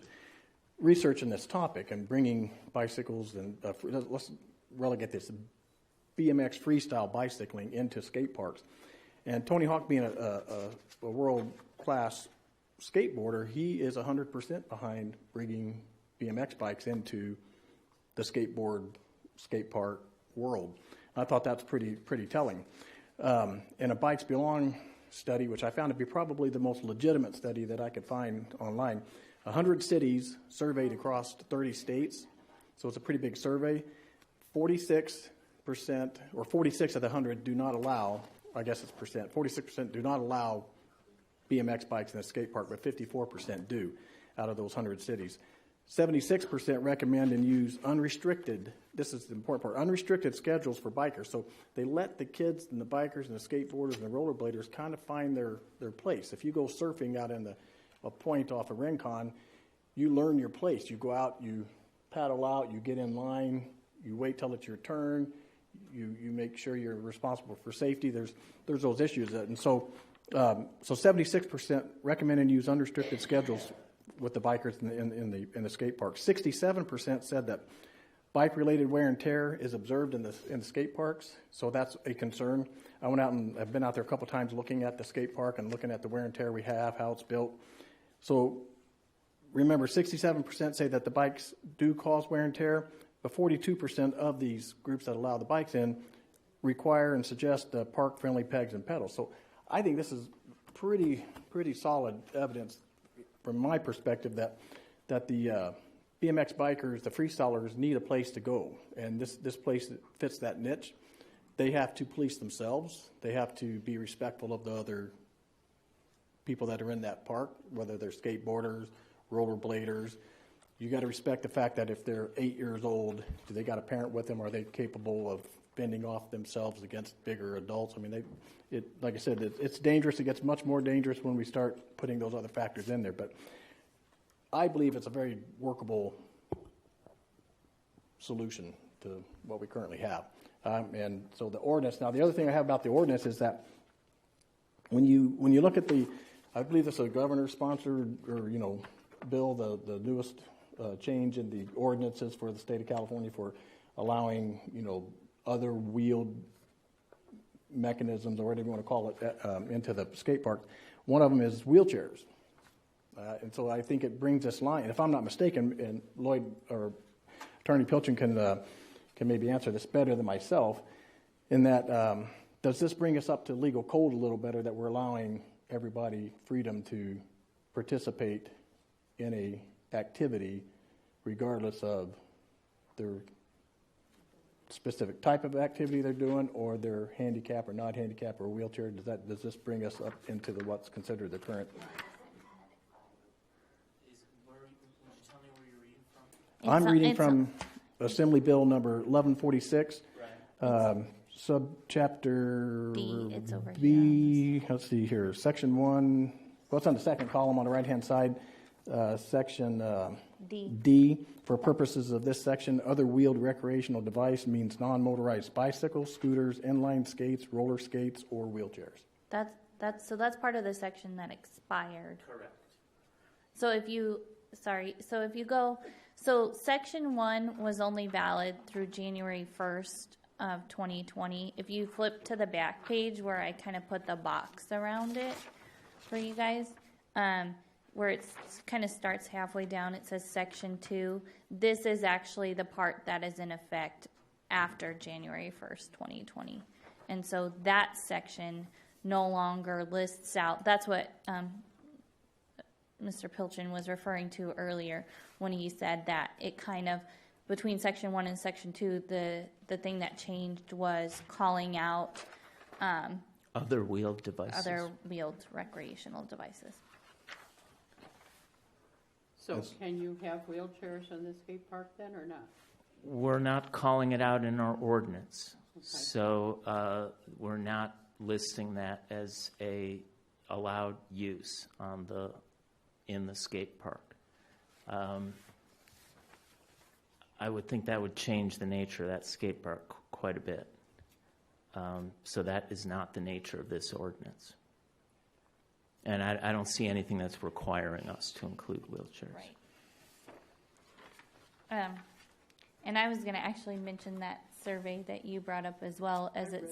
in this topic and bringing bicycles and let's relegate this BMX freestyle bicycling into skate parks. And Tony Hawk being a world-class skateboarder, he is 100% behind bringing BMX bikes into the skate park world. I thought that's pretty telling. In a Bikes Belong study, which I found to be probably the most legitimate study that I could find online, 100 cities surveyed across 30 states, so it's a pretty big survey. 46% or 46 of the 100 do not allow, I guess it's percent, 46% do not allow BMX bikes in a skate park, but 54% do out of those 100 cities. 76% recommend and use unrestricted, this is the important part, unrestricted schedules for bikers. So they let the kids and the bikers and the skateboarders and the rollerbladers kind of find their place. If you go surfing out in a point off of Rincon, you learn your place. You go out, you paddle out, you get in line, you wait till it's your turn, you make sure you're responsible for safety. There's those issues. And so 76% recommend and use unrestricted schedules with the bikers in the skate park. 67% said that bike-related wear and tear is observed in the skate parks, so that's a concern. I went out and I've been out there a couple times looking at the skate park and looking at the wear and tear we have, how it's built. So remember, 67% say that the bikes do cause wear and tear, but 42% of these groups that allow the bikes in require and suggest park-friendly pegs and pedals. So I think this is pretty solid evidence from my perspective that the BMX bikers, the freestylers, need a place to go, and this place fits that niche. They have to police themselves. They have to be respectful of the other people that are in that park, whether they're skateboarders, rollerbladers. You got to respect the fact that if they're 8 years old, do they got a parent with them? Are they capable of fending off themselves against bigger adults? I mean, like I said, it's dangerous. It gets much more dangerous when we start putting those other factors in there. But I believe it's a very workable solution to what we currently have. And so the ordinance. Now, the other thing I have about the ordinance is that when you look at I believe this is a governor-sponsored or bill, the newest change in the ordinances for the state of California for allowing other wheeled mechanisms or whatever you want to call it into the skate park. One of them is wheelchairs, and so I think it brings this line. If I'm not mistaken, and Lloyd or Attorney Pilchin can maybe answer this better than myself, in that does this bring us up to legal code a little better that we're allowing everybody freedom to participate in a activity regardless of their specific type of activity they're doing or their handicap or not handicap or wheelchair? Does this bring us up into what's considered the current? I'm reading from Assembly Bill number 1146, subchapter B. It's over B. Let's see here, section 1. Well, it's on the second column on the right-hand side. Section D. For purposes of this section, other wheeled recreational device means non-motorized bicycles, scooters, inline skates, roller skates, or wheelchairs. That's part of the section that expired. Correct. So if you go, section 1 was only valid through January 1st of 2020. If you flip to the back page where I kind of put the box around it for you guys, where it kind of starts halfway down, it says section 2. This is actually the part that is in effect after January 1st, 2020. And so that section no longer lists out. That's what Mr. Pilchin was referring to earlier when he said that it kind of, between section 1 and section 2, the thing that changed was calling out other wheeled devices. Other wheeled recreational devices. So can you have wheelchairs in the skate park then or not? We're not calling it out in our ordinance. Okay. So we're not listing that as a allowed use in the skate park. I would think that would change the nature of that skate park quite a bit. So that is not the nature of this ordinance. And I don't see anything that's requiring us to include wheelchairs. Right. And I was going to actually mention that survey that you brought up as well, as it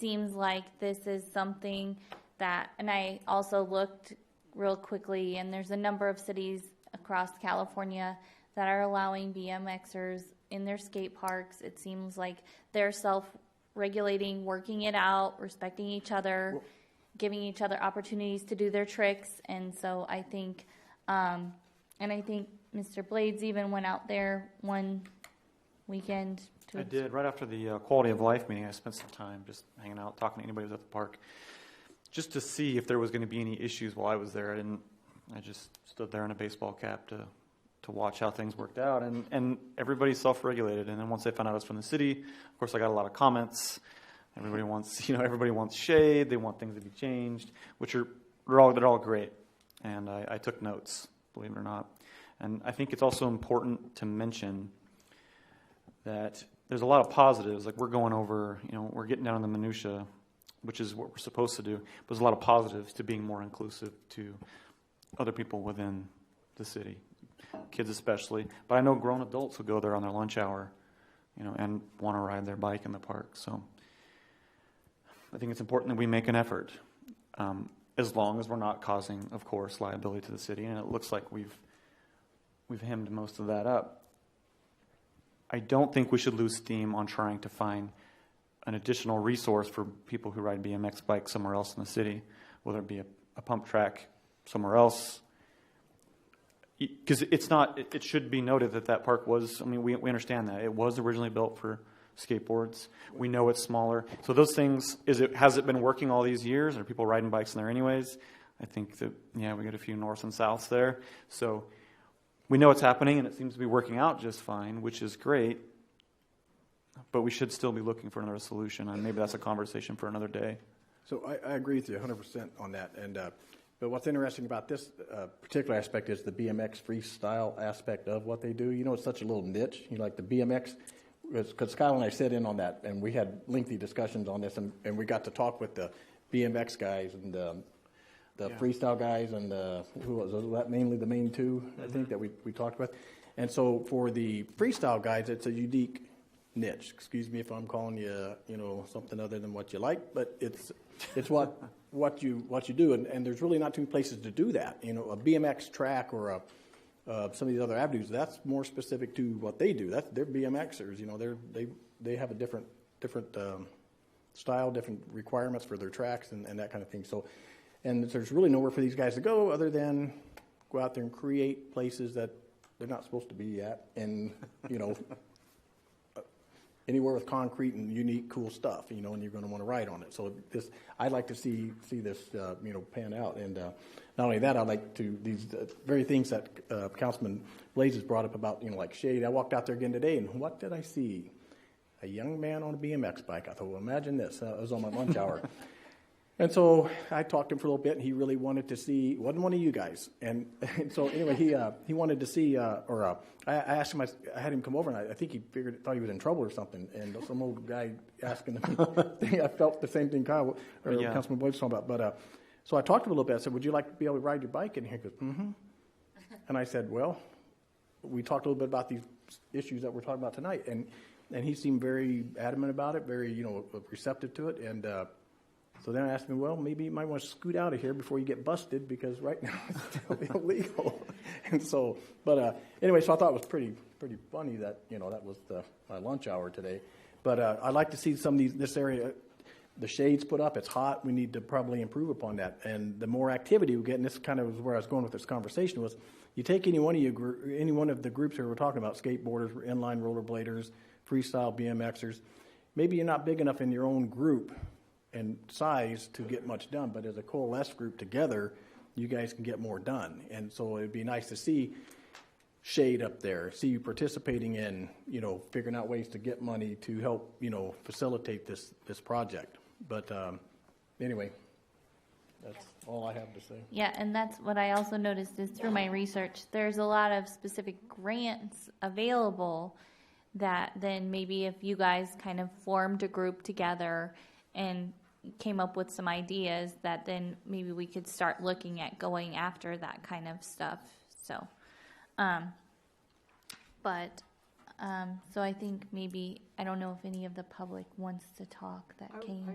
seems like this is something that, and I also looked real quickly, and there's a number of cities across California that are allowing BMXers in their skate parks. It seems like they're self-regulating, working it out, respecting each other, giving each other opportunities to do their tricks. And so I think, Mr. Blades even went out there one weekend. I did. Right after the quality of life meeting, I spent some time just hanging out, talking to anybody who was at the park, just to see if there was going to be any issues while I was there. I just stood there in a baseball cap to watch how things worked out, and everybody's self-regulated. And then once they found out I was from the city, of course, I got a lot of comments. Everybody wants shade. They want things to be changed, which they're all great. And I took notes, believe it or not. And I think it's also important to mention that there's a lot of positives. Like we're going over, we're getting down in the minutia, which is what we're supposed to do. But there's a lot of positives to being more inclusive to other people within the city, kids especially. But I know grown adults who go there on their lunch hour, and want to ride their bike in the park. So I think it's important that we make an effort, as long as we're not causing, of course, liability to the city. And it looks like we've hemmed most of that up. I don't think we should lose steam on trying to find an additional resource for people who ride BMX bikes somewhere else in the city, whether it be a pump track somewhere else. Because it should be noted that park was, we understand that. It was originally built for skateboards. We know it's smaller. So those things, has it been working all these years? Are people riding bikes in there anyways? I think that, we got a few norths and souths there. So we know it's happening, and it seems to be working out just fine, which is great. But we should still be looking for another solution, and maybe that's a conversation for another day. So I agree with you 100% on that. And but what's interesting about this particular aspect is the BMX freestyle aspect of what they do. It's such a little niche. Like the BMX, because Kyle and I sat in on that, and we had lengthy discussions on this, and we got to talk with the BMX guys and the freestyle guys, and who was that? Mainly the main two, I think, that we talked with. And so for the freestyle guys, it's a unique niche. Excuse me if I'm calling you, something other than what you like, but it's what you do, and there's really not too many places to do that. A BMX track or some of these other avenues, that's more specific to what they do. They're BMXers. They have a different style, different requirements for their tracks and that kind of thing. So, and there's really nowhere for these guys to go other than go out there and create places that they're not supposed to be at, and anywhere with concrete and unique, cool stuff, and you're going to want to ride on it. So I'd like to see this, pan out. And not only that, I'd like to these very things that Councilman Blaze has brought up about, like shade. I walked out there again today, and what did I see? A young man on a BMX bike. I thought, well, imagine this. It was on my lunch hour. And so I talked to him for a little bit, and he really wanted to see, wasn't one of you guys. And so anyway, he wanted to see, I asked him, I had him come over, and I think he thought he was in trouble or something. And some old guy asking him, I felt the same thing Kyle or Councilman Boyd was talking about. But so I talked to him a little bit. I said, would you like to be able to ride your bike? And he goes, mm-hmm. And I said, well, we talked a little bit about these issues that we're talking about tonight. And he seemed very adamant about it, very, receptive to it. And so then I asked him, well, maybe you might want to scoot out of here before you get busted, because right now it's still illegal. And so, but anyway, so I thought it was pretty funny that, that was my lunch hour today. But I'd like to see some of this area, the shades put up. It's hot. We need to probably improve upon that. And the more activity we get, and this kind of was where I was going with this conversation, was you take any one of the groups here we're talking about, skateboarders, inline rollerbladers, freestyle BMXers, maybe you're not big enough in your own group and size to get much done, but as a coalesced group together, you guys can get more done. And so it'd be nice to see shade up there, see you participating in, figuring out ways to get money to help, facilitate this project. But anyway, that's all I have to say. Yeah, and that's what I also noticed is through my research, there's a lot of specific grants available that then maybe if you guys kind of formed a group together and came up with some ideas, that then maybe we could start looking at going after that kind of stuff. So, so I think maybe, I don't know if any of the public wants to talk that came.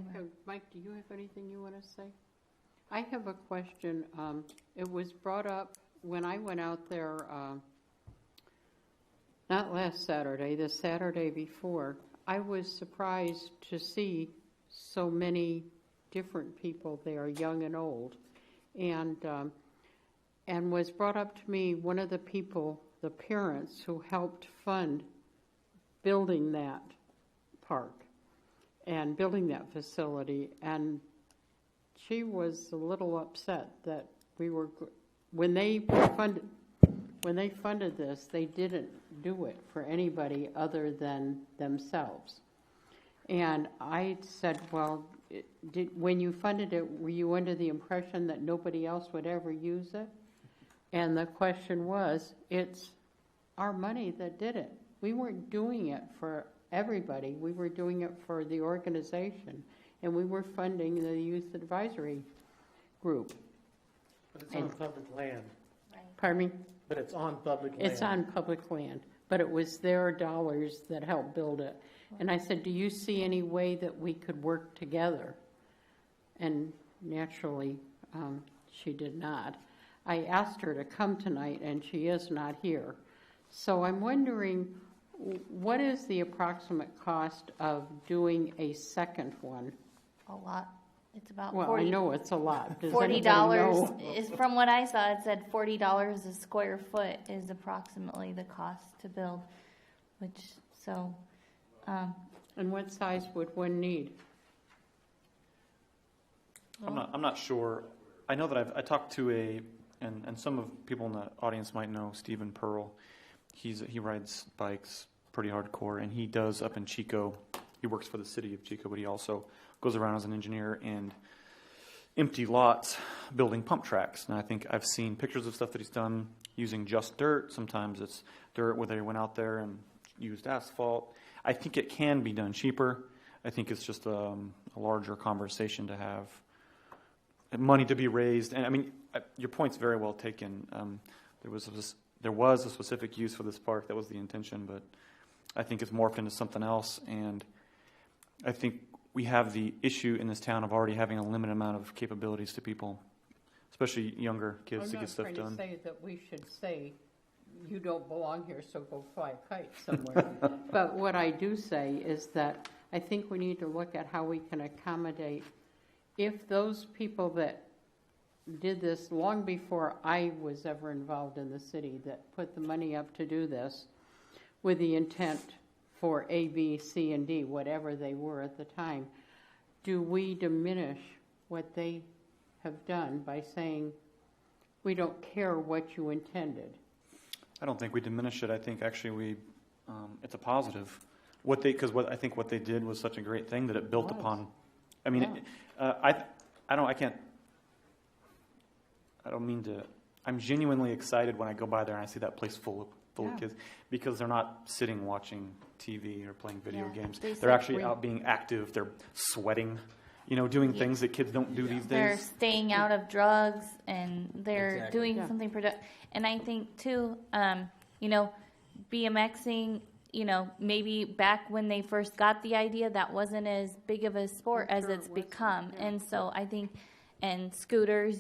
Mike, do you have anything you want to say? I have a question. It was brought up when I went out there, not last Saturday, the Saturday before. I was surprised to see so many different people there, young and old, and was brought up to me, one of the people, the parents who helped fund building that park and building that facility, and she was a little upset that we were, when they funded this, they didn't do it for anybody other than themselves. And I said, well, when you funded it, were you under the impression that nobody else would ever use it? And the question was, it's our money that did it. We weren't doing it for everybody. We were doing it for the organization. And we were funding the youth advisory group. But it's on public land. Pardon me? But it's on public land. It's on public land. But it was their dollars that helped build it. And I said, do you see any way that we could work together? And naturally, she did not. I asked her to come tonight, and she is not here. So I'm wondering what is the approximate cost of doing a second one? A lot. It's about Well, I know it's a lot. Does $40 anybody know? is, from what I saw, it said $40 a square foot is approximately the cost to build, which, so, And what size would one need? I'm not sure. I know that I talked to and some of people in the audience might know Stephen Pearl. He rides bikes pretty hardcore, and he does up in Chico. He works for the city of Chico, but he also goes around as an engineer and empty lots building pump tracks. And I think I've seen pictures of stuff that he's done using just dirt. Sometimes it's dirt where they went out there and used asphalt. I think it can be done cheaper. I think it's just a larger conversation to have. Money to be raised. And I mean, your point's very well taken. There was a specific use for this park. That was the intention, but I think it's morphed into something else. And I think we have the issue in this town of already having a limited amount of capabilities to people, especially younger kids, to get stuff done. I'm not trying to say that we should say, you don't belong here, so go fly a kite somewhere. But what I do say is that I think we need to look at how we can accommodate, if those people that did this long before I was ever involved in the city, that put the money up to do this with the intent for A, B, C, and D, whatever they were at the time, do we diminish what they have done by saying, we don't care what you intended? I don't think we diminish it. I think actually it's a positive. Because I think what they did was such a great thing that it built upon. I mean, I'm genuinely excited when I go by there and I see that place full of kids, because they're not sitting watching TV or playing video games. They're actually out being active. They're sweating, doing things that kids don't do these days. they're staying out of drugs and they're doing something productive. And I think too, BMXing, maybe back when they first got the idea, that wasn't as big of a sport as it's become. And so I think, and scooters,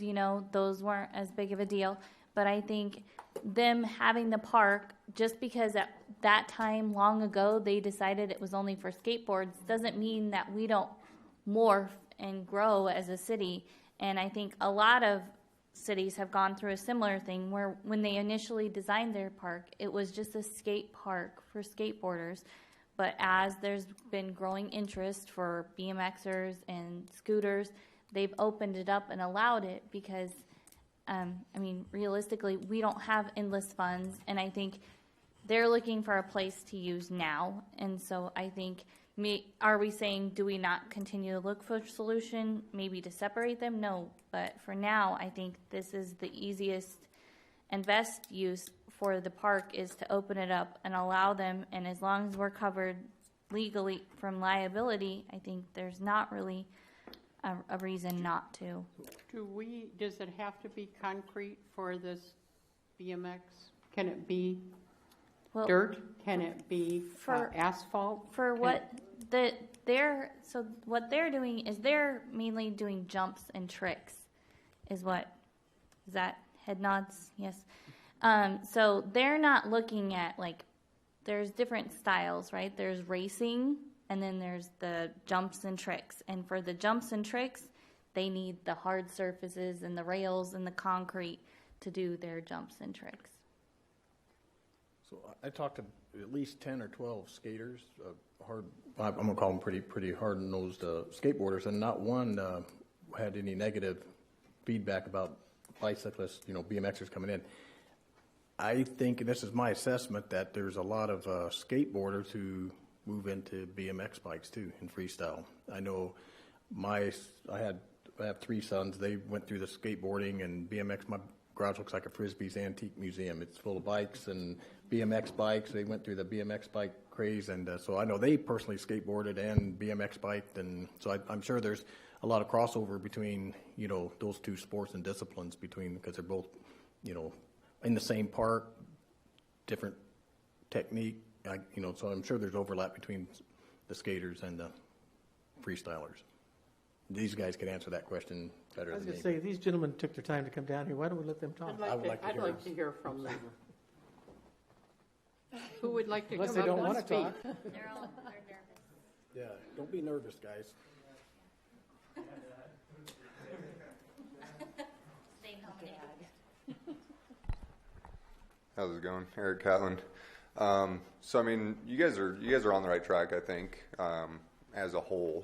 those weren't as big of a deal. But I think them having the park, just because at that time long ago they decided it was only for skateboards, doesn't mean that we don't morph and grow as a city. And I think a lot of cities have gone through a similar thing where when they initially designed their park, it was just a skate park for skateboarders. But as there's been growing interest for BMXers and scooters, they've opened it up and allowed it because, realistically, we don't have endless funds. And I think they're looking for a place to use now. And so I think, are we saying, do we not continue to look for a solution, maybe to separate them? No. But for now, I think this is the easiest and best use for the park, is to open it up and allow them. And as long as we're covered legally from liability, I think there's not really a reason not to. Does it have to be concrete for this BMX? Can it be dirt? Can it be asphalt? For what what they're doing is they're mainly doing jumps and tricks. Is that head nods? Yes. So they're not looking at, there's different styles, right? There's racing, and then there's the jumps and tricks. And for the jumps and tricks, they need the hard surfaces and the rails and the concrete to do their jumps and tricks. So I talked to at least 10 or 12 skaters, I'm going to call them pretty hard-nosed skateboarders, and not one had any negative feedback about bicyclists, BMXers coming in. I think, and this is my assessment, that there's a lot of skateboarders who move into BMX bikes too, in freestyle. I know I have 3 sons. They went through the skateboarding and BMX. My garage looks like a Frisbee's antique museum. It's full of bikes and BMX bikes. They went through the BMX bike craze, and so I know they personally skateboarded and BMX biked, and so I'm sure there's a lot of crossover between those two sports and disciplines, because they're both in the same park, different technique. So I'm sure there's overlap between the skaters and the freestylers. These guys can answer that question better than me. I was going to say, these gentlemen took their time to come down here. Why don't we let them talk? I'd like to hear from them. Who would like to Unless come they up don't and want to speak? talk. They're nervous. Yeah, don't be nervous, guys. Stay nominated. How's it going, Eric Catlin? So I mean, you guys are on the right track, I think, as a whole.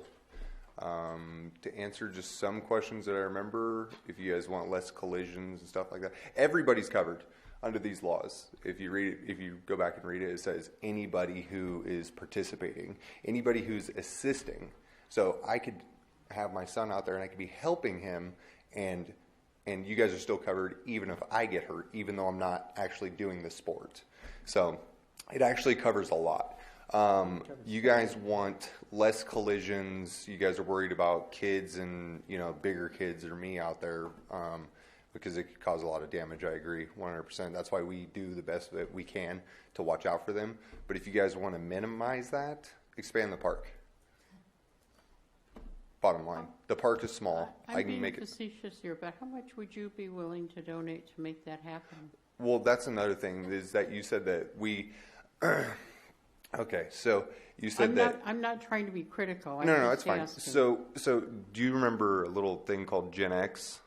To answer just some questions that I remember, if you guys want less collisions and stuff like that, everybody's covered under these laws. If you go back and read it, it says anybody who is participating, anybody who's assisting. So I could have my son out there and I could be helping him, and you guys are still covered even if I get hurt, even though I'm not actually doing the sport. So it actually covers a lot. You guys want less collisions. You guys are worried about kids and, bigger kids or me out there, because it could cause a lot of damage. I agree 100%. That's why we do the best that we can to watch out for them. But if you guys want to minimize that, expand the park. Bottom line, the park is small. I'm being facetious here, but how much would you be willing to donate to make that happen? Well, that's another thing, is that you said that we... Okay, so you said I'm not trying to be critical. No, it's fine. So do you remember a little thing called Gen X?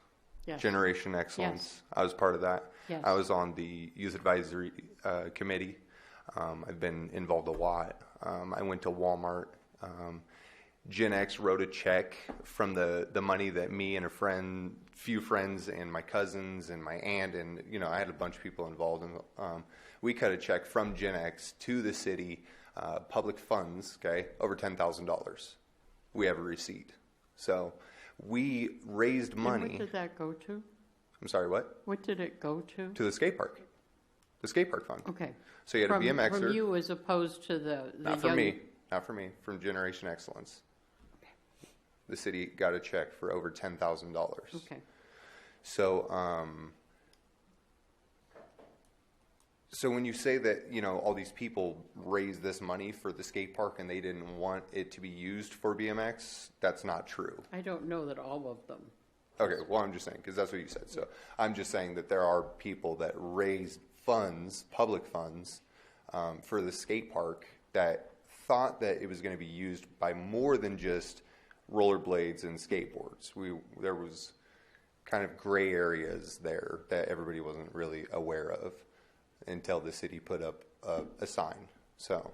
Yes. Generation Excellence. Yes. I was part of that. Yes. I was on the Youth Advisory Committee. I've been involved a lot. I went to Walmart. Gen X wrote a check from the money that me and few friends and my cousins and my aunt and, I had a bunch of people involved. And we cut a check from Gen X to the city, public funds, okay, over $10,000. We have a receipt. So we raised money. And what did that go to? I'm sorry, what? What did it go to? To the skate park. The skate park fund. Okay. So you had a BMXer. From you as opposed to the Not for me. Not for me. From Generation Excellence. The city got a check for over $10,000. Okay. So, so when you say that, all these people raised this money for the skate park and they didn't want it to be used for BMX, that's not true. I don't know that all of them. Okay, well, I'm just saying, because that's what you said. So I'm just saying that there are people that raised funds, public funds, for the skate park that thought that it was going to be used by more than just rollerblades and skateboards. There was kind of gray areas there that everybody wasn't really aware of until the city put up a sign. So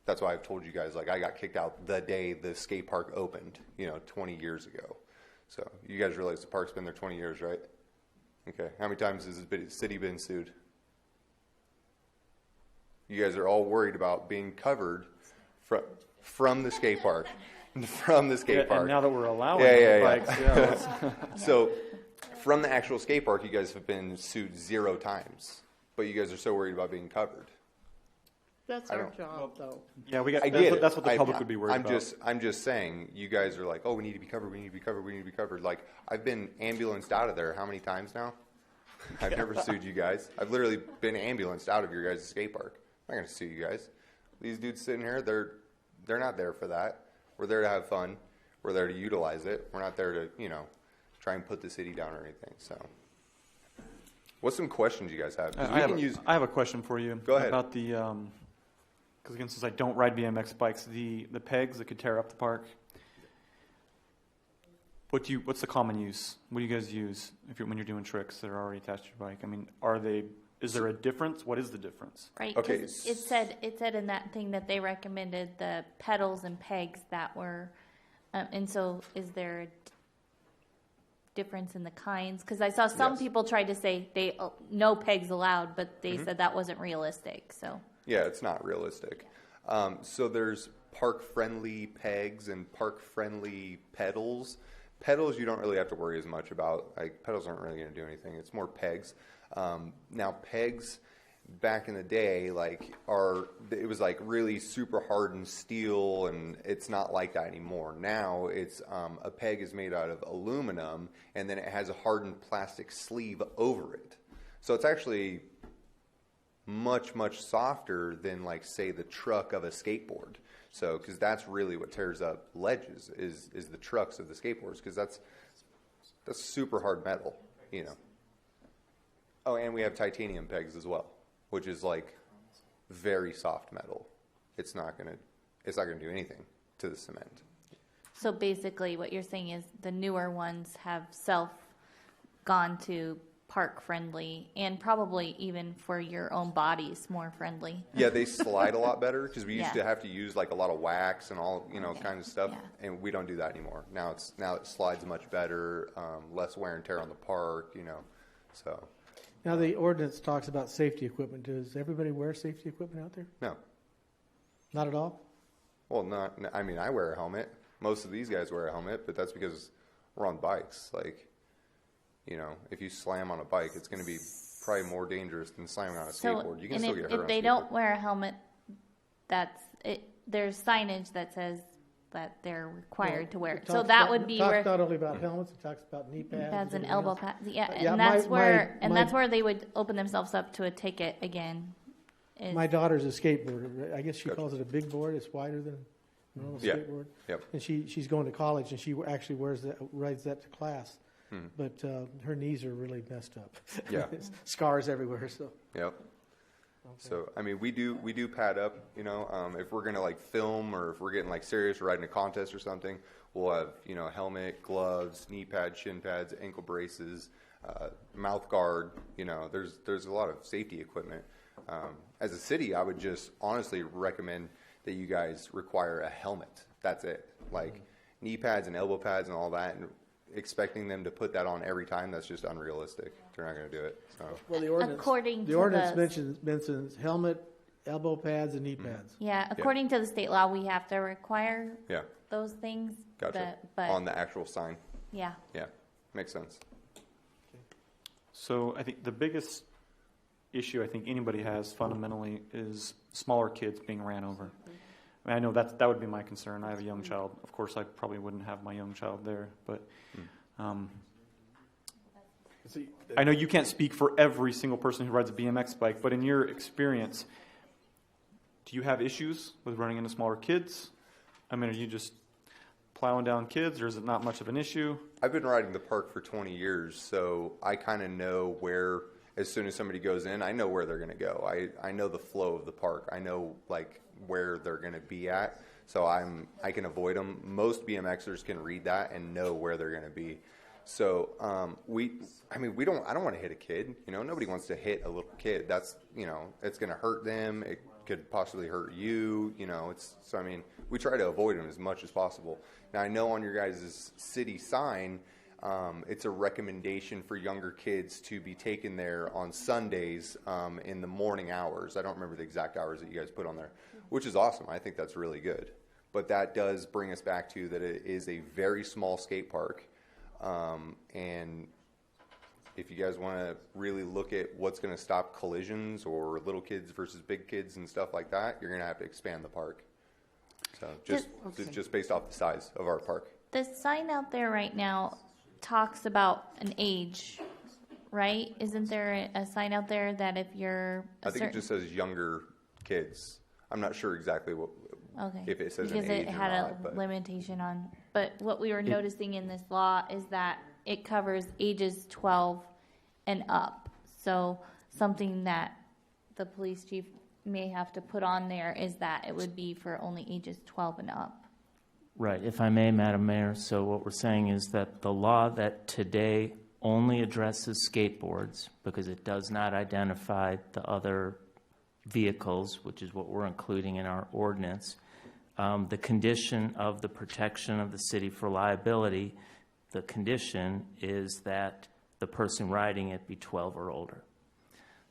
that's why I've told you guys, I got kicked out the day the skate park opened, 20 years ago. So you guys realize the park's been there 20 years, right? Okay. How many times has the city been sued? You guys are all worried about being covered from the skate park. From the skate park. And now that we're allowing bikes, So from the actual skate park, you guys have been sued 0 times. But you guys are so worried about being covered. That's our job, though. Yeah, That's what the public would be worried about. I'm just saying, you guys are like, oh, we need to be covered, we need to be covered, we need to be covered. Like, I've been ambulanced out of there how many times now? I've never sued you guys. I've literally been ambulanced out of your guys' skate park. I'm not going to sue you guys. These dudes sitting here, they're not there for that. We're there to have fun. We're there to utilize it. We're not there to, try and put the city down or anything. So, what's some questions you guys have? I have a question for you. Go ahead. About the, because again, since I don't ride BMX bikes, the pegs that could tear up the park. What's the common use? What do you guys use when you're doing tricks that are already attached to your bike? I mean, is there a difference? What is the difference? Right. Okay. It said in that thing that they recommended the pedals and pegs that were, and so is there a difference in the kinds? Because I saw some people try to say no pegs allowed, but they said that wasn't realistic. So yeah, it's not realistic. So there's park-friendly pegs and park-friendly pedals. Pedals you don't really have to worry as much about. Pedals aren't really going to do anything. It's more pegs. Now pegs back in the day it was really super hardened steel, and it's not like that anymore. Now it's a peg is made out of aluminum, and then it has a hardened plastic sleeve over it. So it's actually much softer than say the truck of a skateboard. So because that's really what tears up ledges is the trucks of the skateboards, because that's super hard metal, Oh, and we have titanium pegs as well, which is very soft metal. It's not gonna do anything to the cement. So basically, what you're saying is the newer ones have gone to park friendly, and probably even for your own bodies more friendly. Yeah, they slide a lot better because we used Yeah. to have to use like a lot of wax and all kind of stuff, Yeah. and we don't do that anymore. Now it slides much better, less wear and tear on the park, So Now, the ordinance talks about safety equipment. Does everybody wear safety equipment out there? no, Not at all? well, not. I mean, I wear a helmet. Most of these guys wear a helmet, but that's because we're on bikes. Like, if you slam on a bike, it's going to be probably more dangerous than slamming on a skateboard. You can still get hurt on a if they skateboard. don't wear a helmet, there's signage that says that they're required to wear it. So that would be It talks where not only about helmets, it talks about knee pads. pads and everything elbow else. pads. Yeah, Yeah, and that's where they would open themselves up to a ticket again. My daughter's a skateboarder. I guess she calls it a big board. It's wider than a normal Yeah. skateboard. Yep. And she's going to college, and she actually rides that to class. But her knees are really messed up. Yeah. Scars everywhere. So. Yep. So I mean, we do pad up. If we're gonna like film or if we're getting like serious, riding a contest or something, we'll have helmet, gloves, knee pads, shin pads, ankle braces, mouth guard. There's a lot of safety equipment. As a city, I would just honestly recommend that you guys require a helmet. That's it. Like knee pads and elbow pads and all that, and expecting them to put that on every time, that's just unrealistic. They're not going to do it. So. Well, the ordinance mentions helmet, elbow pads, and knee pads. Yeah, according to the state law, we have to require those things. Gotcha. But on the actual sign. Yeah. Yeah, makes sense. So I think the biggest issue I think anybody has fundamentally is smaller kids being ran over. I mean, I know that would be my concern. I have a young child. Of course, I probably wouldn't have my young child there, but I know you can't speak for every single person who rides a BMX bike, but in your experience, do you have issues with running into smaller kids? I mean, are you just plowing down kids, or is it not much of an issue? I've been riding the park for 20 years, so I kind of know where, as soon as somebody goes in, I know where they're going to go. I know the flow of the park. I know, like, where they're going to be at, so I can avoid them. Most BMXers can read that and know where they're going to be. So I don't want to hit a kid. Nobody wants to hit a little kid. That's, it's going to hurt them. It could possibly hurt you. We try to avoid them as much as possible. Now, I know on your guys' city sign, it's a recommendation for younger kids to be taken there on Sundays in the morning hours. I don't remember the exact hours that you guys put on there, which is awesome. I think that's really good. But that does bring us back to that it is a very small skate park. And if you guys want to really look at what's going to stop collisions or little kids versus big kids and stuff like that, you're going to have to expand the park. So just based off the size of our park. The sign out there right now talks about an age, right? Isn't there a sign out there that if you're I think it just says younger kids. I'm not sure exactly if it says because an age it or had not, a but limitation on. But what we were noticing in this law is that it covers ages 12 and up. So something that the police chief may have to put on there is that it would be for only ages 12 and up. Right, if I may, Madam Mayor, so what we're saying is that the law that today only addresses skateboards, because it does not identify the other vehicles, which is what we're including in our ordinance, the condition of the protection of the city for liability, the condition is that the person riding it be 12 or older.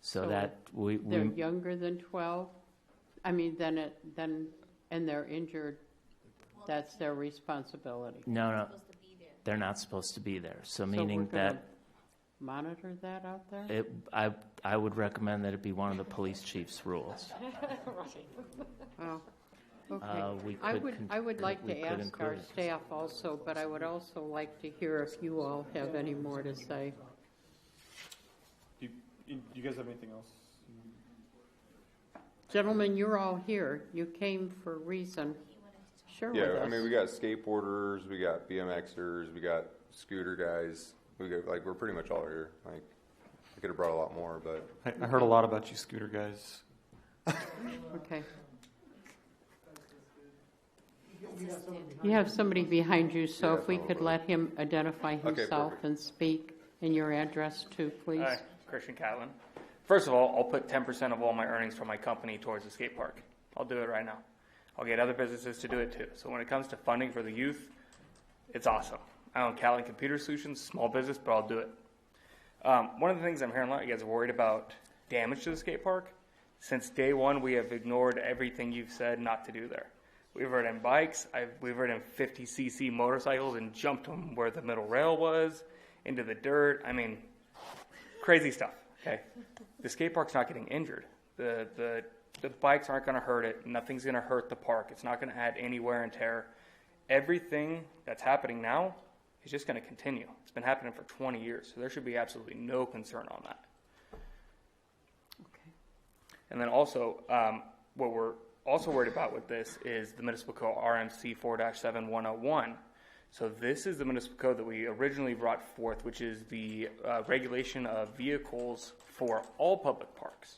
So that they're younger than 12? I mean, and they're injured, that's their responsibility. No, they're not supposed to be there. So meaning that monitor that out there? I would recommend that it be one of the police chief's rules. Oh, okay. I would like to ask our staff also, but I would also like to hear if you all have any more to say. Do you guys have anything else? Gentlemen, you're all here. You came for a reason. Share with us. I mean, we got skateboarders, we got BMXers, we got scooter guys. We're pretty much all here. I could have brought a lot more, but I heard a lot about you scooter guys. Okay. You have somebody behind you, so Yeah, if we could probably. let him identify himself perfect. and speak, and your address too, please. Hi, Christian Catlin. First of all, I'll put 10% of all my earnings from my company towards the skate park. I'll do it right now. I'll get other businesses to do it too. So when it comes to funding for the youth, it's awesome. I own Catlin Computer Solutions, small business, but I'll do it. One of the things I'm hearing a lot, you guys are worried about damage to the skate park. Since day one, we have ignored everything you've said not to do there. We've ridden bikes, we've ridden 50cc motorcycles and jumped them where the middle rail was, into the dirt. I mean, crazy stuff, okay? The skate park's not getting injured. The bikes aren't gonna hurt it. Nothing's gonna hurt the park. It's not gonna add any wear and tear. Everything that's happening now is just gonna continue. It's been happening for 20 years, so there should be absolutely no concern on that. Okay. And then also, what we're also worried about with this is the municipal code RMC 4-7101. So this is the municipal code that we originally brought forth, which is the regulation of vehicles for all public parks.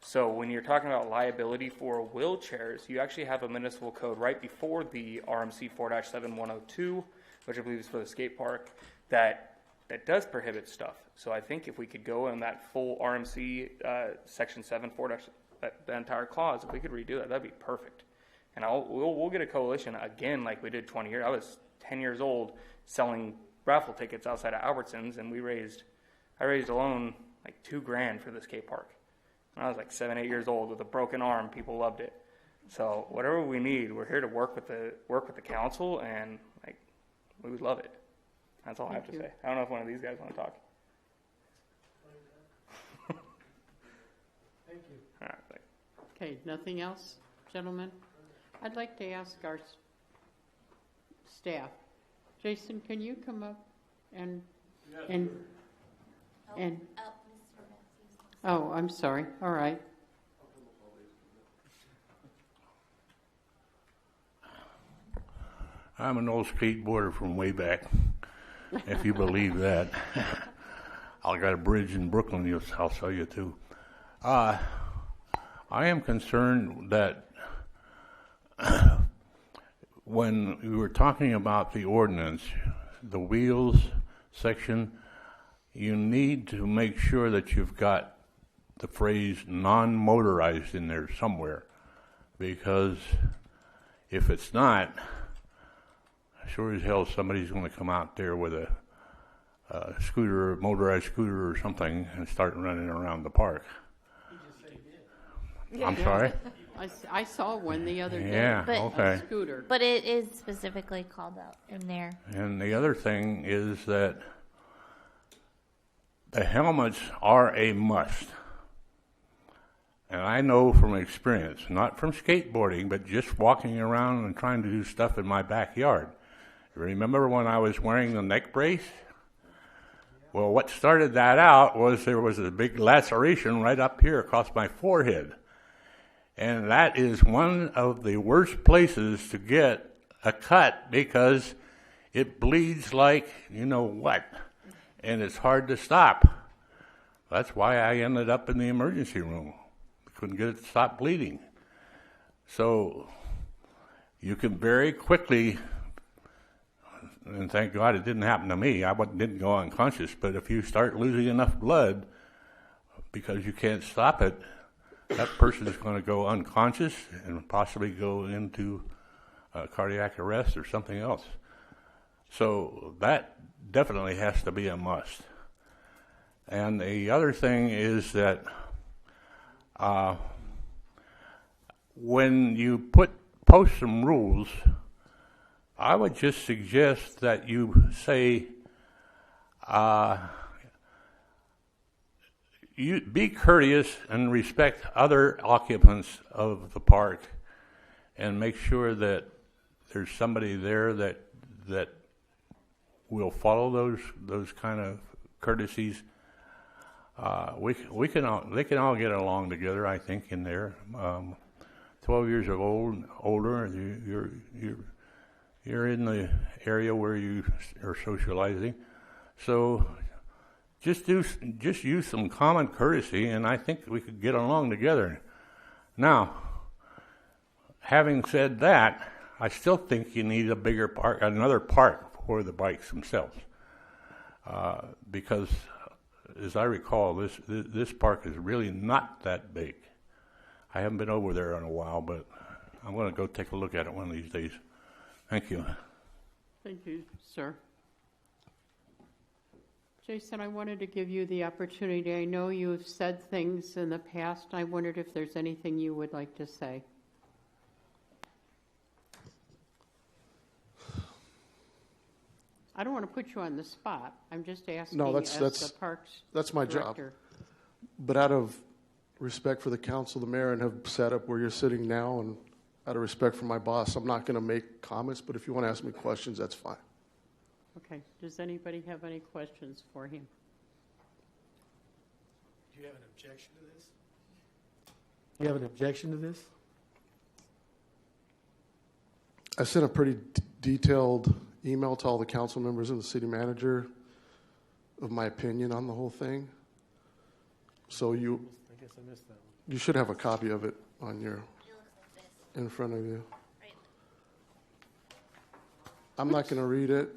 So when you're talking about liability for wheelchairs, you actually have a municipal code right before the RMC 4-7102, which I believe is for the skate park, that does prohibit stuff. So I think if we could go in that full RMC section 7-4, the entire clause, if we could redo that, that'd be perfect. And we'll get a coalition again like we did 20 years. I was 10 years old selling raffle tickets outside of Albertsons, and I raised alone like $2,000 for the skate park. When I was like 7, 8 years old with a broken arm, people loved it. So whatever we need, we're here to work with the council, and like we would love it. That's all I have to say. I don't know if one of these guys want to talk. Thank you. All right, thanks. Okay, nothing else, gentlemen? I'd like to ask our staff. Jason, can you come up and oh, I'm sorry. All right. I'm an old skateboarder from way back, if you believe that. I got a bridge in Brooklyn, I'll tell you too. I am concerned that when we were talking about the ordinance, the wheels section, you need to make sure that you've got the phrase non-motorized in there somewhere, because if it's not, sure as hell somebody's going to come out there with a scooter, a motorized scooter or something, and start running around the park. I'm sorry? I saw one the other day. Yeah, But- okay. A scooter. But it is specifically called out in there. And the other thing is that the helmets are a must. And I know from experience, not from skateboarding, but just walking around and trying to do stuff in my backyard. Remember when I was wearing the neck brace? Well, what started that out was there was a big laceration right up here across my forehead. And that is one of the worst places to get a cut because it bleeds like you know what. And it's hard to stop. That's why I ended up in the emergency room. Couldn't get it to stop bleeding. So you can very quickly, and thank God it didn't happen to me. I didn't go unconscious, but if you start losing enough blood because you can't stop it, that person is going to go unconscious and possibly go into cardiac arrest or something else. So that definitely has to be a must. And the other thing is that when you post some rules, I would just suggest that you say, you be courteous and respect other occupants of the park, and make sure that there's somebody there that will follow those kind of courtesies. They can all get along together, I think, in there. 12 years of older, you're in the area where you are socializing, so just use some common courtesy, and I think we could get along together. Now, having said that, I still think you need a bigger park, another park for the bikes themselves, because, as I recall, this park is really not that big. I haven't been over there in a while, but I'm going to go take a look at it one of these days. Thank you. Thank you, sir. Jason, I wanted to give you the opportunity. I know you've said things in the past. I wondered if there's anything you would like to say. I don't want to put you on the spot. I'm just asking as the Parks that's my Director. job. But out of respect for the council, the mayor, and have sat up where you're sitting now, and out of respect for my boss, I'm not going to make comments, but if you want to ask me questions, that's fine. Okay. Does anybody have any questions for him? Do you have an objection to this? Do you have an objection to this? I sent a pretty detailed email to all the council members and the city manager of my opinion on the whole thing. So I guess I missed that one. you should have a copy of it on your in front of you. I'm not going to read it.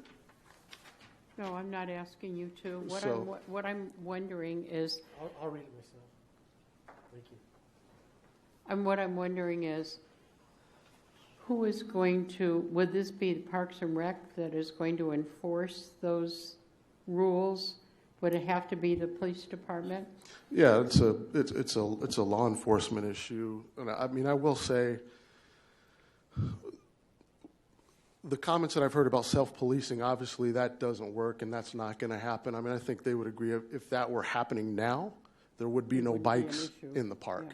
No, I'm not asking you to. What I'm wondering is, I'll read it myself. Thank you. what I'm wondering is, who is going to, would this be the Parks and Rec that is going to enforce those rules? Would it have to be the police department? Yeah, it's a law enforcement issue, and I mean I will say the comments that I've heard about self-policing, obviously that doesn't work, and that's not going to happen. I mean, I think they would agree if that were happening now, there would be no bikes in the park.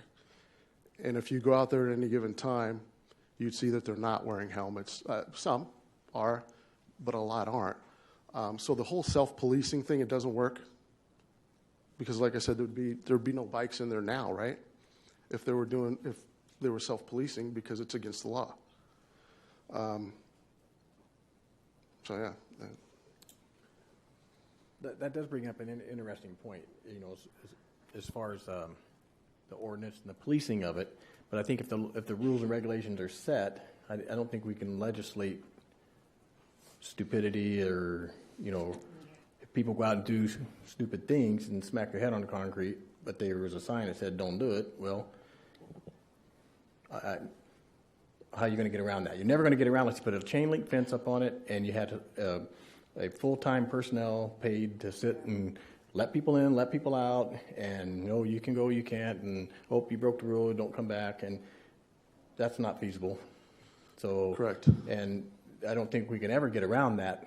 Yeah. And if you go out there at any given time, you'd see that they're not wearing helmets. Some are, but a lot aren't. So the whole self-policing thing, it doesn't work. Because like I said, there'd be no bikes in there now, right? If they were self-policing, because it's against the law. So yeah. That does bring up an interesting point, you know, as far as the ordinance and the policing of it. But I think if the rules and regulations are set, I don't think we can legislate stupidity or, you know, if people go out and do stupid things and smack their head on the concrete, but there was a sign that said don't do it, well, how are you going to get around that? You're never going to get around unless you put a chain link fence up on it and you had a full-time personnel paid to sit and let people in, let people out, and no, you can go, you can't, and you broke the rule, don't come back, and that's not feasible. So correct. And I don't think we can ever get around that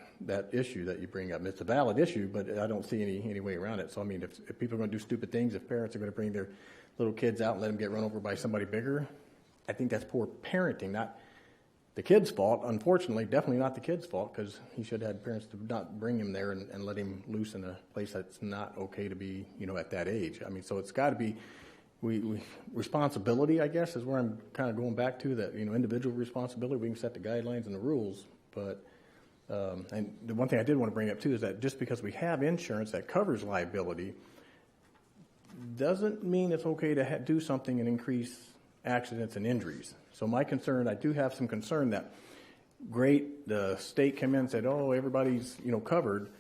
issue that you bring up. It's a valid issue, but I don't see any way around it. So I mean, if people are going to do stupid things, if parents are going to bring their little kids out and let them get run over by somebody bigger, I think that's poor parenting, not the kid's fault. Unfortunately, definitely not the kid's fault, because he should have had parents to not bring him there and let him loose in a place that's not okay to be, you know, at that age. I mean, so it's got to be responsibility, I guess, is where I'm kind of going back to, that, you know, individual responsibility. We can set the guidelines and the rules, but and the one thing I did want to bring up too is that just because we have insurance that covers liability doesn't mean it's okay to do something and increase accidents and injuries. So my concern, I do have some concern that, great, the state came in and said, oh, everybody's, you know, covered,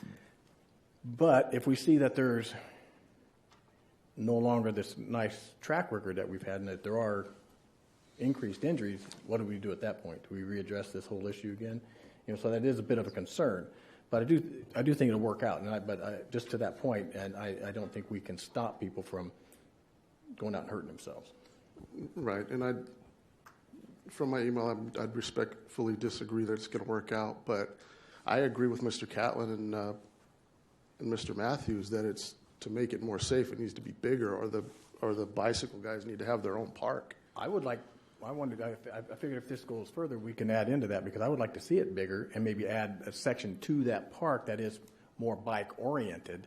but if we see that there's no longer this nice track record that we've had and that there are increased injuries, what do we do at that point? Do we readdress this whole issue again? You know, so that is a bit of a concern. But I do think it'll work out. But just to that point, and I don't think we can stop people from going out and hurting themselves. Right, and from my email, I'd respectfully disagree that it's going to work out. But I agree with Mr. Catlin and Mr. Matthews that it's, to make it more safe, it needs to be bigger, or the bicycle guys need to have their own park. I figured if this goes further, we can add into that, because I would like to see it bigger and maybe add a section to that park that is more bike oriented,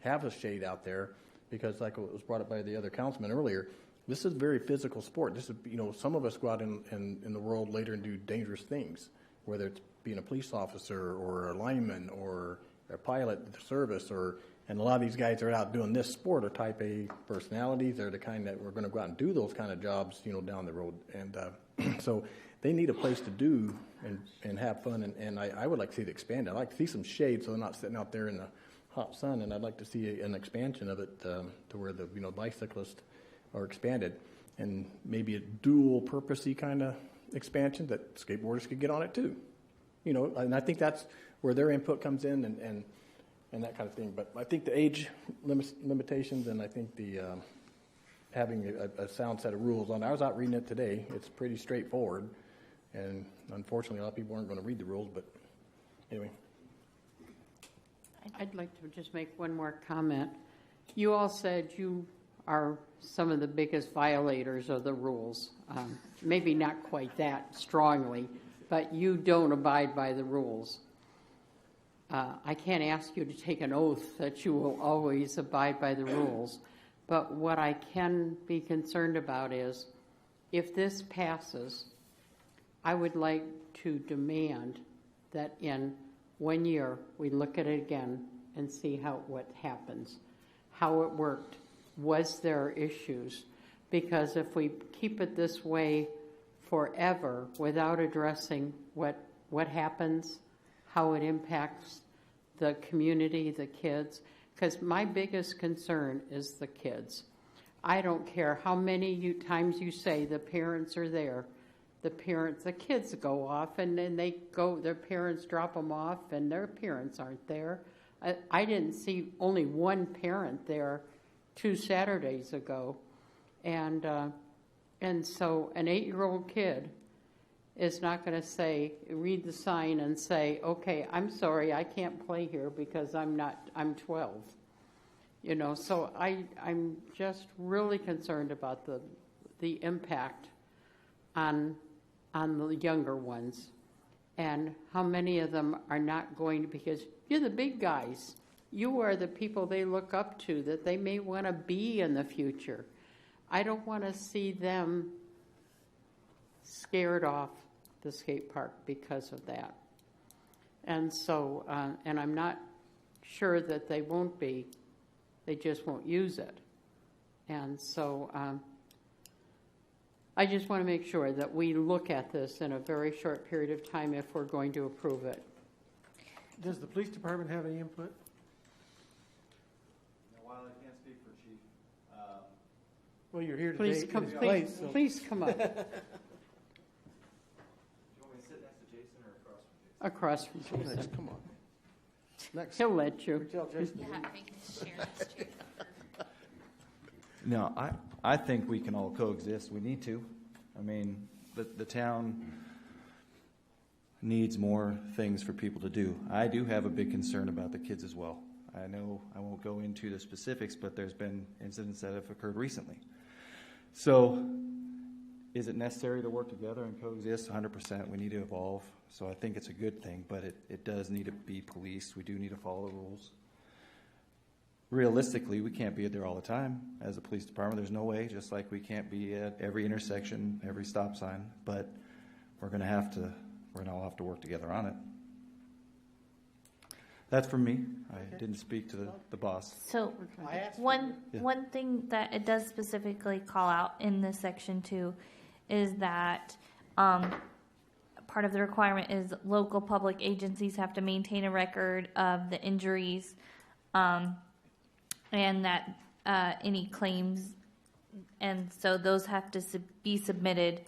have a shade out there, because like it was brought up by the other councilman earlier, this is a very physical sport. This is, you know, some of us go out in the world later and do dangerous things, whether it's being a police officer or a lineman or a pilot at the service, And a lot of these guys are out doing this sport are type A personalities. They're the kind that we're going to go out and do those kind of jobs, down the road. And so they need a place to do and have fun. And I would like to see it expanded. I'd like to see some shade so they're not sitting out there in the hot sun. And I'd like to see an expansion of it to where the bicyclists are expanded. And maybe a dual-purposey kind of expansion that skateboarders could get on it too. And I think that's where their input comes in and that kind of thing. But I think the age limitations and I think the having a sound set of rules on. I was out reading it today. It's pretty straightforward. And unfortunately, a lot of people aren't going to read the rules. But anyway. I'd like to just make one more comment. You all said you are some of the biggest violators of the rules. Maybe not quite that strongly, but you don't abide by the rules. I can't ask you to take an oath that you will always abide by the rules, but what I can be concerned about is if this passes, I would like to demand that in 1 year we look at it again and see what happens, how it worked. Was there issues? Because if we keep it this way forever without addressing what happens, how it impacts the community, the kids, because my biggest concern is the kids. I don't care how many times you say the parents are there. The kids go off and then their parents drop them off and their parents aren't there. I didn't see only one parent there 2 Saturdays ago. And so an 8-year-old kid is not going to read the sign and say, okay, I'm sorry, I can't play here because I'm 12. So I'm just really concerned about the impact on the younger ones and how many of them are not going to, because you're the big guys. You are the people they look up to that they may want to be in the future. I don't want to see them scared off the skate park because of that. And so, and I'm not sure that they won't be. They just won't use it. And so I just want to make sure that we look at this in a very short period of time if we're going to approve it. Does the police department have any input? While I can't speak for Chief, well, you're here today. Please come up. Do you want me to sit next to Jason or across from Jason? Across from Jason. Come on. Next. He'll let you. No, I think we can all coexist. We need to. I mean, the town needs more things for people to do. I do have a big concern about the kids as well. I know I won't go into the specifics, but there's been incidents that have occurred recently. So is it necessary to work together and coexist? 100%. We need to evolve. So I think it's a good thing, but it does need to be policed. We do need to follow the rules. Realistically, we can't be there all the time as a police department. There's no way, just like we can't be at every intersection, every stop sign, but we're going to all have to work together on it. That's from me. I didn't speak to the boss. So one thing that it does specifically call out in this section too is that part of the requirement is local public agencies have to maintain a record of the injuries and that any claims, and so those have to be submitted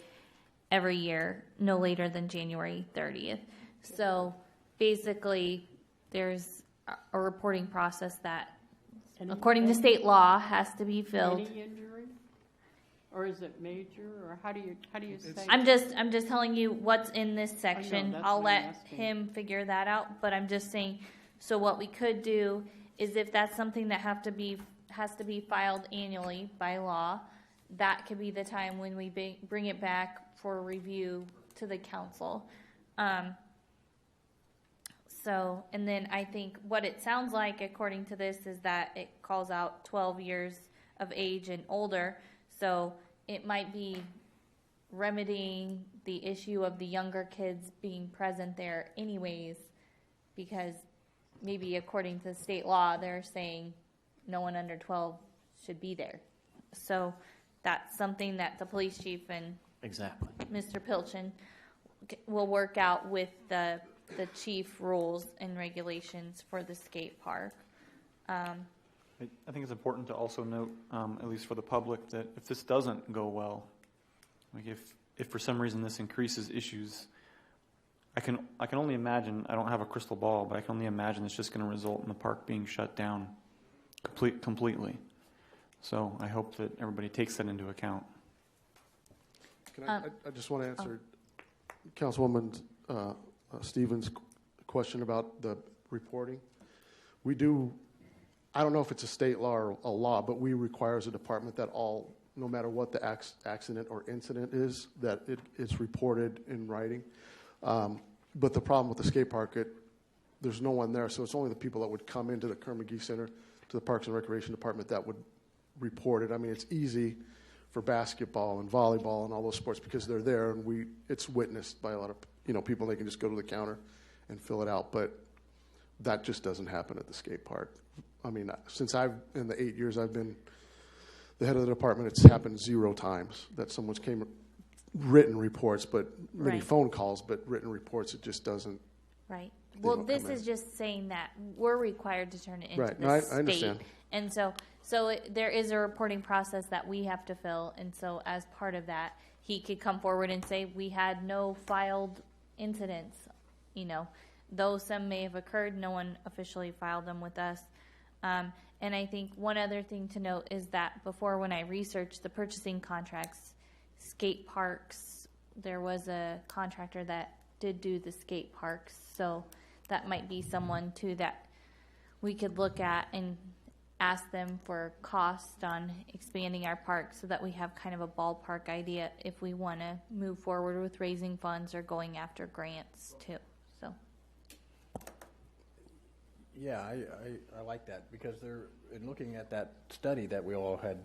every year, no later than January 30th. So basically, there's a reporting process that, according to state law, has to be filled. Any injury, or is it major, or how do you say? I'm just telling you what's in this section. I'll let him figure that out, but I'm just saying. So what we could do is, if that's something that has to be filed annually by law, that could be the time when we bring it back for review to the council. So, and then I think what it sounds like, according to this, is that it calls out 12 years of age and older. So it might be remedying the issue of the younger kids being present there anyways, because maybe according to state law, they're saying no one under 12 should be there. So that's something that the police chief and Exactly. Mr. Pilchin will work out with the chief rules and regulations for the skate park. I think it's important to also note, at least for the public, that if this doesn't go well, like if for some reason this increases issues, I can only imagine, I don't have a crystal ball, but I can only imagine it's just going to result in the park being shut down completely. So I hope that everybody takes that into account. I just want to answer Councilwoman Stevens' question about the reporting. We do, I don't know if it's a state law or a law, but we require as a department that no matter what the accident or incident is, that it's reported in writing. But the problem with the skate park, there's no one there, so it's only the people that would come into the Kerr-McGee Center, to the Parks and Recreation Department, that would report it. I mean, it's easy for basketball and volleyball and all those sports because they're there, and it's witnessed by a lot of people. They can just go to the counter and fill it out, but that just doesn't happen at the skate park. I mean, in the 8 years I've been the head of the department, it's happened 0 times that someone's came written reports, but many phone calls, but written reports, it just doesn't. Right. Well, this is just saying that we're required to turn it into the I state. understand. And so there is a reporting process that we have to fill, and so as part of that, he could come forward and say, we had no filed incidents. Though some may have occurred, no one officially filed them with us. And I think one other thing to note is that before, when I researched the purchasing contracts, skate parks, there was a contractor that did do the skate parks, so that might be someone too that we could look at and ask them for cost on expanding our park, so that we have kind of a ballpark idea if we want to move forward with raising funds or going after grants too. So yeah, I like that, because in looking at that study that we all had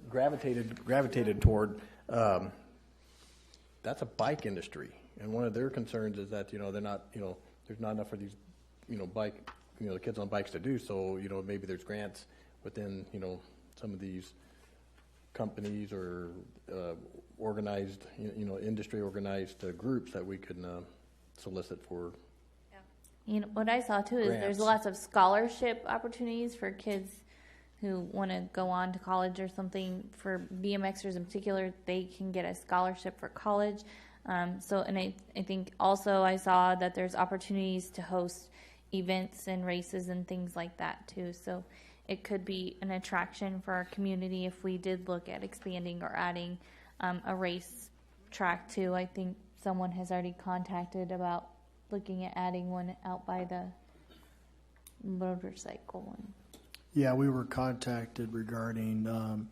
gravitated toward, that's a bike industry, and one of their concerns is that they're not there's not enough for these the kids on bikes to do. So maybe there's grants within some of these companies or organized industry organized groups that we can solicit for. What I saw too is grants. There's lots of scholarship opportunities for kids who want to go on to college or something. For BMXers in particular, they can get a scholarship for college. And I think also I saw that there's opportunities to host events and races and things like that too. So it could be an attraction for our community if we did look at expanding or adding a race track too. I think someone has already contacted about looking at adding one out by the motorcycle one. Yeah, we were contacted regarding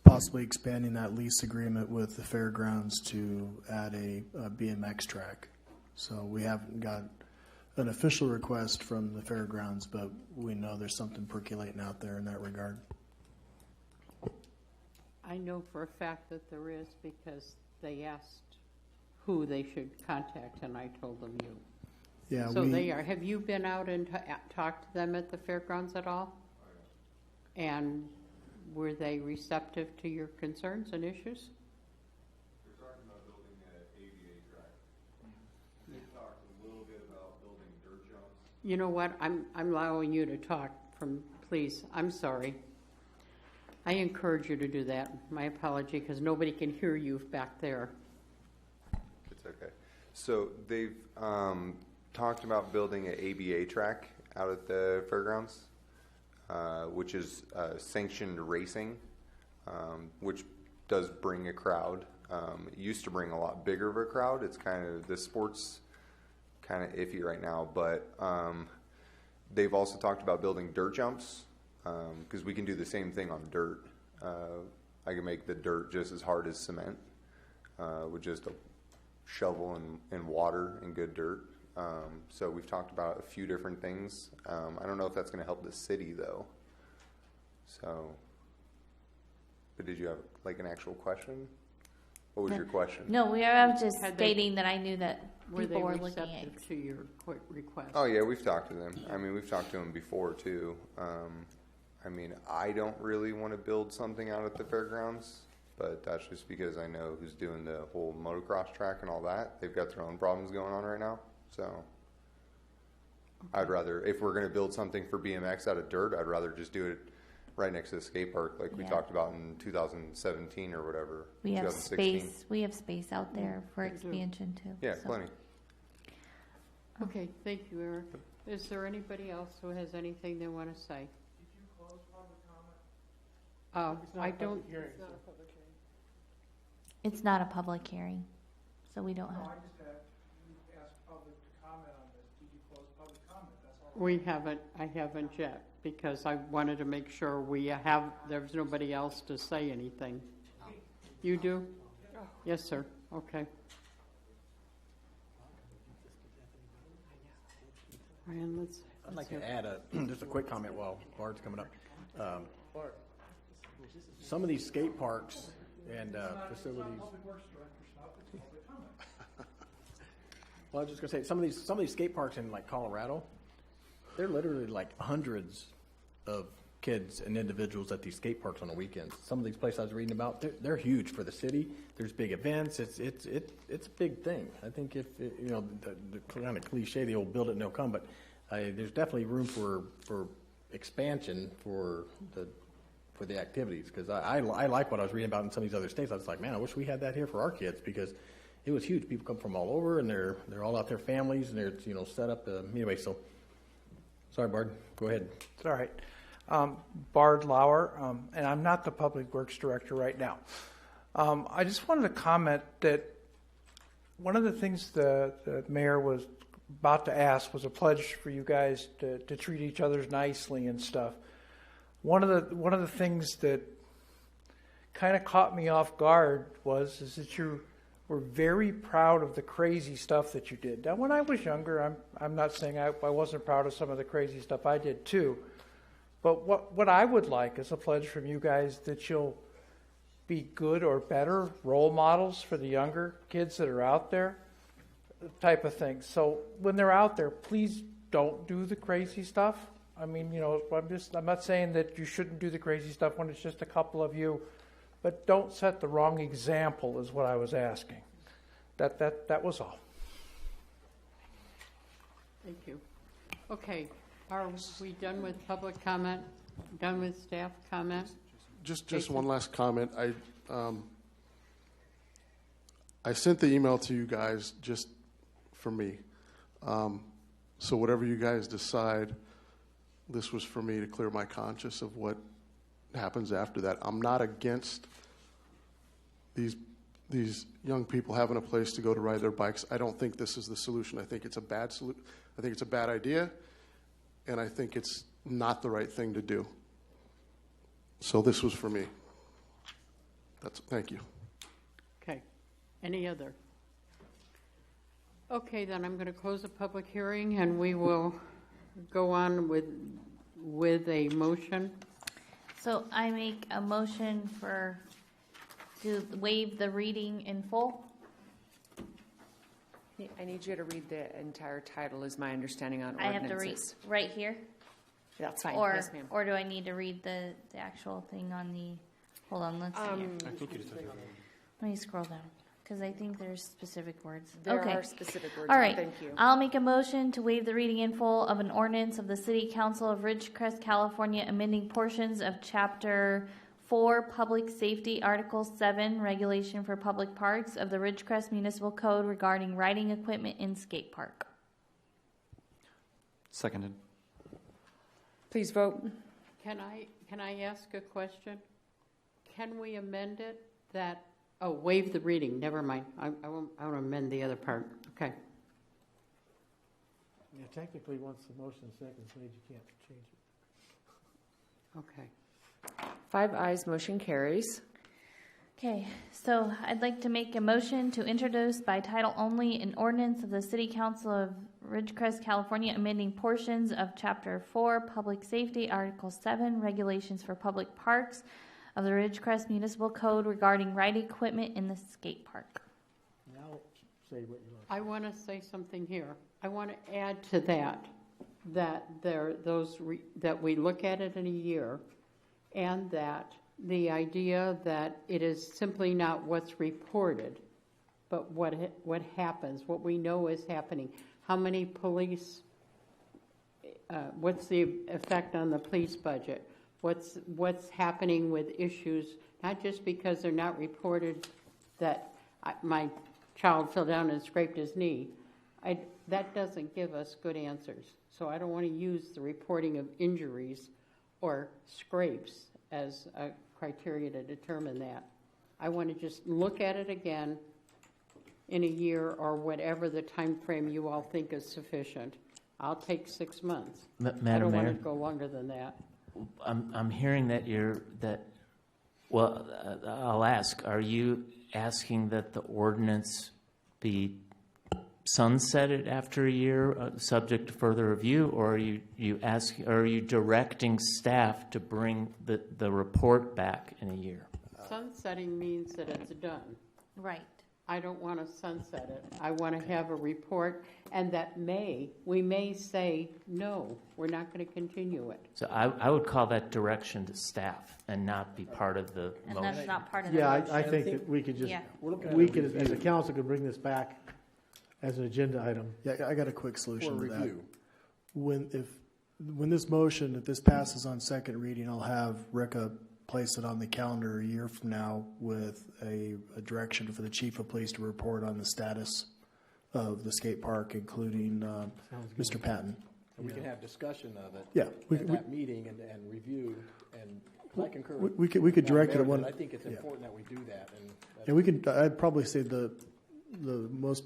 possibly expanding that lease agreement with the fairgrounds to add a BMX track. So we haven't got an official request from the fairgrounds, but we know there's something percolating out there in that regard. I know for a fact that there is, because they asked who they should contact, and I told them you. Yeah. So they are. Have you been out and talked to them at the fairgrounds at all? And were they receptive to your concerns and issues? We're talking about building an ADA track. We talked a little bit about building dirt jumps. You know what? I'm allowing you to talk please. I'm sorry. I encourage you to do that. My apology, because nobody can hear you back there. It's okay. So they've talked about building an ABA track out at the fairgrounds, which is sanctioned racing, which does bring a crowd. It used to bring a lot bigger of a crowd. It's the sport's kind of iffy right now, but they've also talked about building dirt jumps, because we can do the same thing on dirt. I can make the dirt just as hard as cement with just a shovel and water and good dirt. So we've talked about a few different things. I don't know if that's going to help the city, though. So, but did you have an actual question? What was your question? No, I was just stating that I knew that Were they people were looking at. receptive to your request? Oh yeah, we've talked to them. I mean, we've talked to them before too. I mean, I don't really want to build something out at the fairgrounds, but that's just because I know who's doing the whole motocross track and all that. They've got their own problems going on right now. So I'd rather, if we're going to build something for BMX out of dirt, I'd rather just do it right next to the skate park, like we talked about in 2017 or whatever. We have 2016. space. We have space out there for expansion too. Yeah, so. plenty. Okay, thank you, Eric. Is there anybody else who has anything they want to say? I don't. It's not a public hearing, so we don't have. I just asked public to comment on this. Did you close public comment? That's all. We haven't. I haven't yet because I wanted to make sure there's nobody else to say anything. You do? Yes, sir. Okay. And I'd like to add just a quick comment while Bard's coming up. Some of these skate parks and facilities. Well, I was just gonna say some of these skate parks in like Colorado, they're literally like hundreds of kids and individuals at these skate parks on the weekends. Some of these places I was reading about, they're huge for the city. There's big events. It's a big thing. I think if the kind of cliche, the old build it and they'll come, but there's definitely room for expansion for the activities because I like what I was reading about in some of these other states. I was like, man, I wish we had that here for our kids because it was huge. People come from all over and they're all out there, families, and they're set up anyway. So, sorry, Bard, go ahead. It's all right. Bard Lauer, and I'm not the Public Works Director right now. I just wanted to comment that one of the things the mayor was about to ask was a pledge for you guys to treat each other nicely and stuff. One of the things that kind of caught me off guard is that you were very proud of the crazy stuff that you did. Now, when I was younger, I'm not saying I wasn't proud of some of the crazy stuff I did too. But what I would like is a pledge from you guys that you'll be good or better role models for the younger kids that are out there, type of thing. So when they're out there, please don't do the crazy stuff. I mean, I'm not saying that you shouldn't do the crazy stuff when it's just a couple of you, but don't set the wrong example is what I was asking. That was all. Thank you. Okay. Are we done with public comment? Done with staff comment? Just one last comment. I sent the email to you guys just for me. So whatever you guys decide, this was for me to clear my conscience of what happens after that. I'm not against these young people having a place to go to ride their bikes. I don't think this is the solution. I think it's a bad I think it's a bad idea. And I think it's not the right thing to do. So this was for me. Thank you. Okay. Any other? Okay, then I'm going to close the public hearing, and we will go on with a motion. So I make a motion to waive the reading in full. I need you to read the entire title, is my understanding on I ordinances. have to read right here? That's fine. Or, yes, ma'am. Or do I need to read the actual thing on the, hold on, let's see here. I think you just have to. Let me scroll down, because I think there's specific words. There okay. are specific words. All right. Thank you. I'll make a motion to waive the reading in full of an ordinance of the City Council of Ridgecrest, California, amending portions of Chapter 4, Public Safety, Article 7, Regulation for Public Parks of the Ridgecrest Municipal Code regarding riding equipment in skate park. Seconded. Please vote. Can I ask a question? Can we amend it that, waive the reading, never mind. I won't amend the other part. Okay. Yeah, technically, once the motion and second is made, you can't change it. Okay. 5 ayes, motion carries. Okay, so I'd like to make a motion to introduce by title only an ordinance of the City Council of Ridgecrest, California, amending portions of Chapter 4, Public Safety, Article 7, Regulations for Public Parks of the Ridgecrest Municipal Code regarding riding equipment in the skate park. Now, say what you want. I want to say something here. I want to add to that that we look at it in a year, and that the idea that it is simply not what's reported, but what happens, what we know is happening. How many police? What's the effect on the police budget? What's happening with issues? Not just because they're not reported that my child fell down and scraped his knee. That doesn't give us good answers. So I don't want to use the reporting of injuries or scrapes as a criteria to determine that. I want to just look at it again in a year or whatever the time frame you all think is sufficient. I'll take 6 months. Madam I don't Mayor, want to go longer than that. I'm hearing well, I'll ask, are you asking that the ordinance be sunsetted after a year, subject to further review, or are you directing staff to bring the report back in a year? Sunsetting means that it's done. Right. I don't want to sunset it. I want to have a report, and we may say, no, we're not going to continue it. So I would call that direction to staff and not be part of the motion. And that's not part of the Yeah, motion. I think that we could just, as a council, could bring this back as an agenda item. Yeah, I got a quick solution For to that. review. When this motion, if this passes on second reading, I'll have Ricka place it on the calendar a year from now with a direction for the chief of police to report on the status of the skate park, including Mr. Patton. And we can have discussion of it. Yeah, at that meeting and review. And I concur. We could direct it at one. I think it's important that we do that. And we could. I'd probably say the most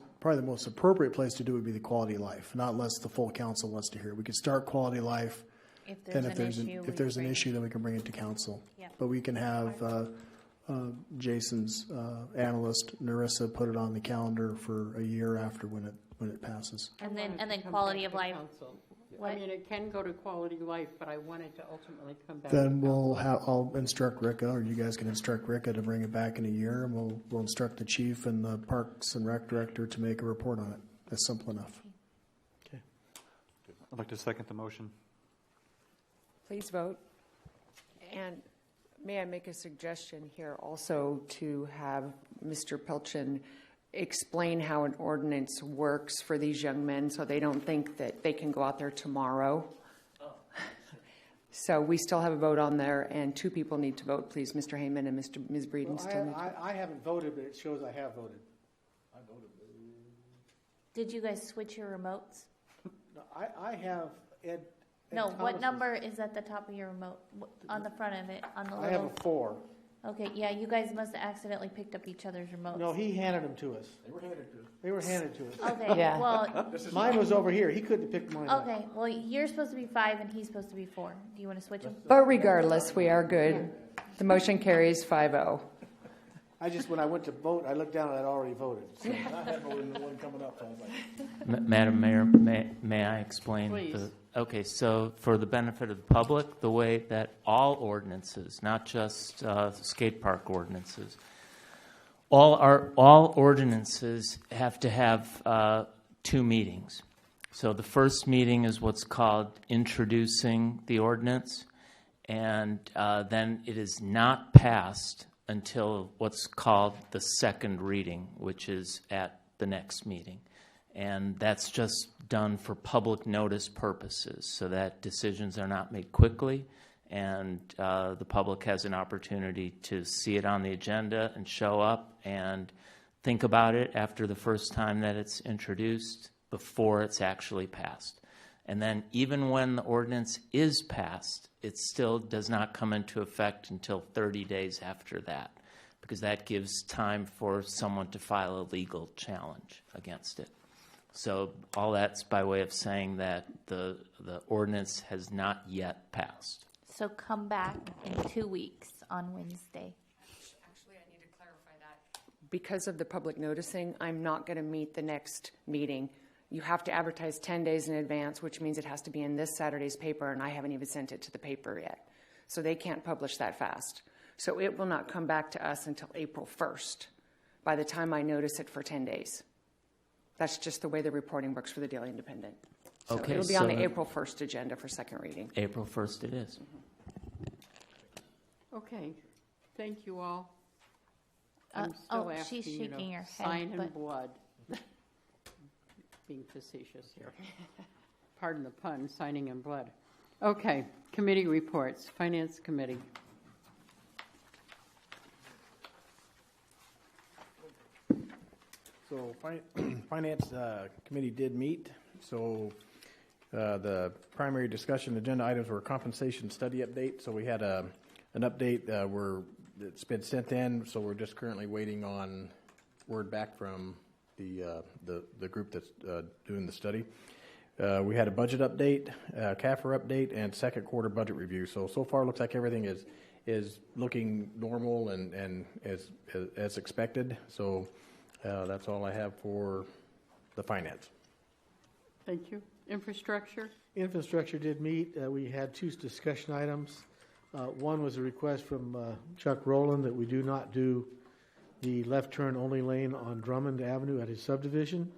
appropriate place to do would be the quality of life, not unless the full council wants to hear it. We could start quality of life. If there's an issue, then we can bring it to council. Yep. But we can have Jason's analyst, Narissa, put it on the calendar for a year after when it passes. And then quality of life. I mean, it can go to quality of life, but I want it to ultimately come back. Then I'll instruct Ricka, or you guys can instruct Ricka to bring it back in a year, and we'll instruct the chief and the Parks and Rec director to make a report on it. That's simple enough. Okay. I'd like to second the motion. Please vote. And may I make a suggestion here also to have Mr. Pelchin explain how an ordinance works for these young men so they don't think that they can go out there tomorrow. So we still have a vote on there, and 2 people need to vote, please. Mr. Heyman and Ms. Breeden still need to vote. I haven't voted, but it shows I have voted. I voted. Did you guys switch your remotes? No, I have Ed. No, what number is at the top of your remote? On the front of it, on the little... I have a 4. Okay, yeah, you guys must have accidentally picked up each other's remotes. No, he handed them to us. They were handed to us. Okay, Yeah. well... Mine was over here. He couldn't have picked mine up. Okay, well, you're supposed to be 5 and he's supposed to be 4. Do you want to switch them? But regardless, we are good. The motion carries 5-0. When I went to vote, I looked down and I'd already voted. So. I had voted in the one coming up. So I was like, Madam Mayor, may I explain? Please. Okay, so for the benefit of the public, the way that all ordinances, not just skate park ordinances, all ordinances have to have 2 meetings. So the first meeting is what's called introducing the ordinance, and then it is not passed until what's called the second reading, which is at the next meeting. And that's just done for public notice purposes, so that decisions are not made quickly, and the public has an opportunity to see it on the agenda and show up and think about it after the first time that it's introduced before it's actually passed. And then even when the ordinance is passed, it still does not come into effect until 30 days after that, because that gives time for someone to file a legal challenge against it. So all that's by way of saying that the ordinance has not yet passed. So come back in 2 weeks on Wednesday. Actually, I need to clarify that. Because of the public noticing, I'm not going to meet the next meeting. You have to advertise 10 days in advance, which means it has to be in this Saturday's paper, and I haven't even sent it to the paper yet. So they can't publish that fast. So it will not come back to us until April 1st, by the time I notice it for 10 days. That's just the way the reporting works for the Daily Independent. So Okay, it'll be on so the April 1st agenda for second reading. April 1st it is. Okay, thank you all. I'm still oh, asking she's you to shaking her head, sign in but- blood. Being facetious here. Pardon the pun, signing in blood. Okay, committee reports, Finance Committee. So Finance Committee did meet. So the primary discussion agenda items were compensation study update. So we had an update it's been sent in. So we're just currently waiting on word back from the group that's doing the study. We had a budget update, CAFR update, and second quarter budget review. So far, it looks like everything is looking normal and as expected. So that's all I have for the finance. Thank you. Infrastructure? Infrastructure did meet. We had two discussion items. One was a request from Chuck Rowland that we do not do the left turn only lane on Drummond Avenue at his subdivision.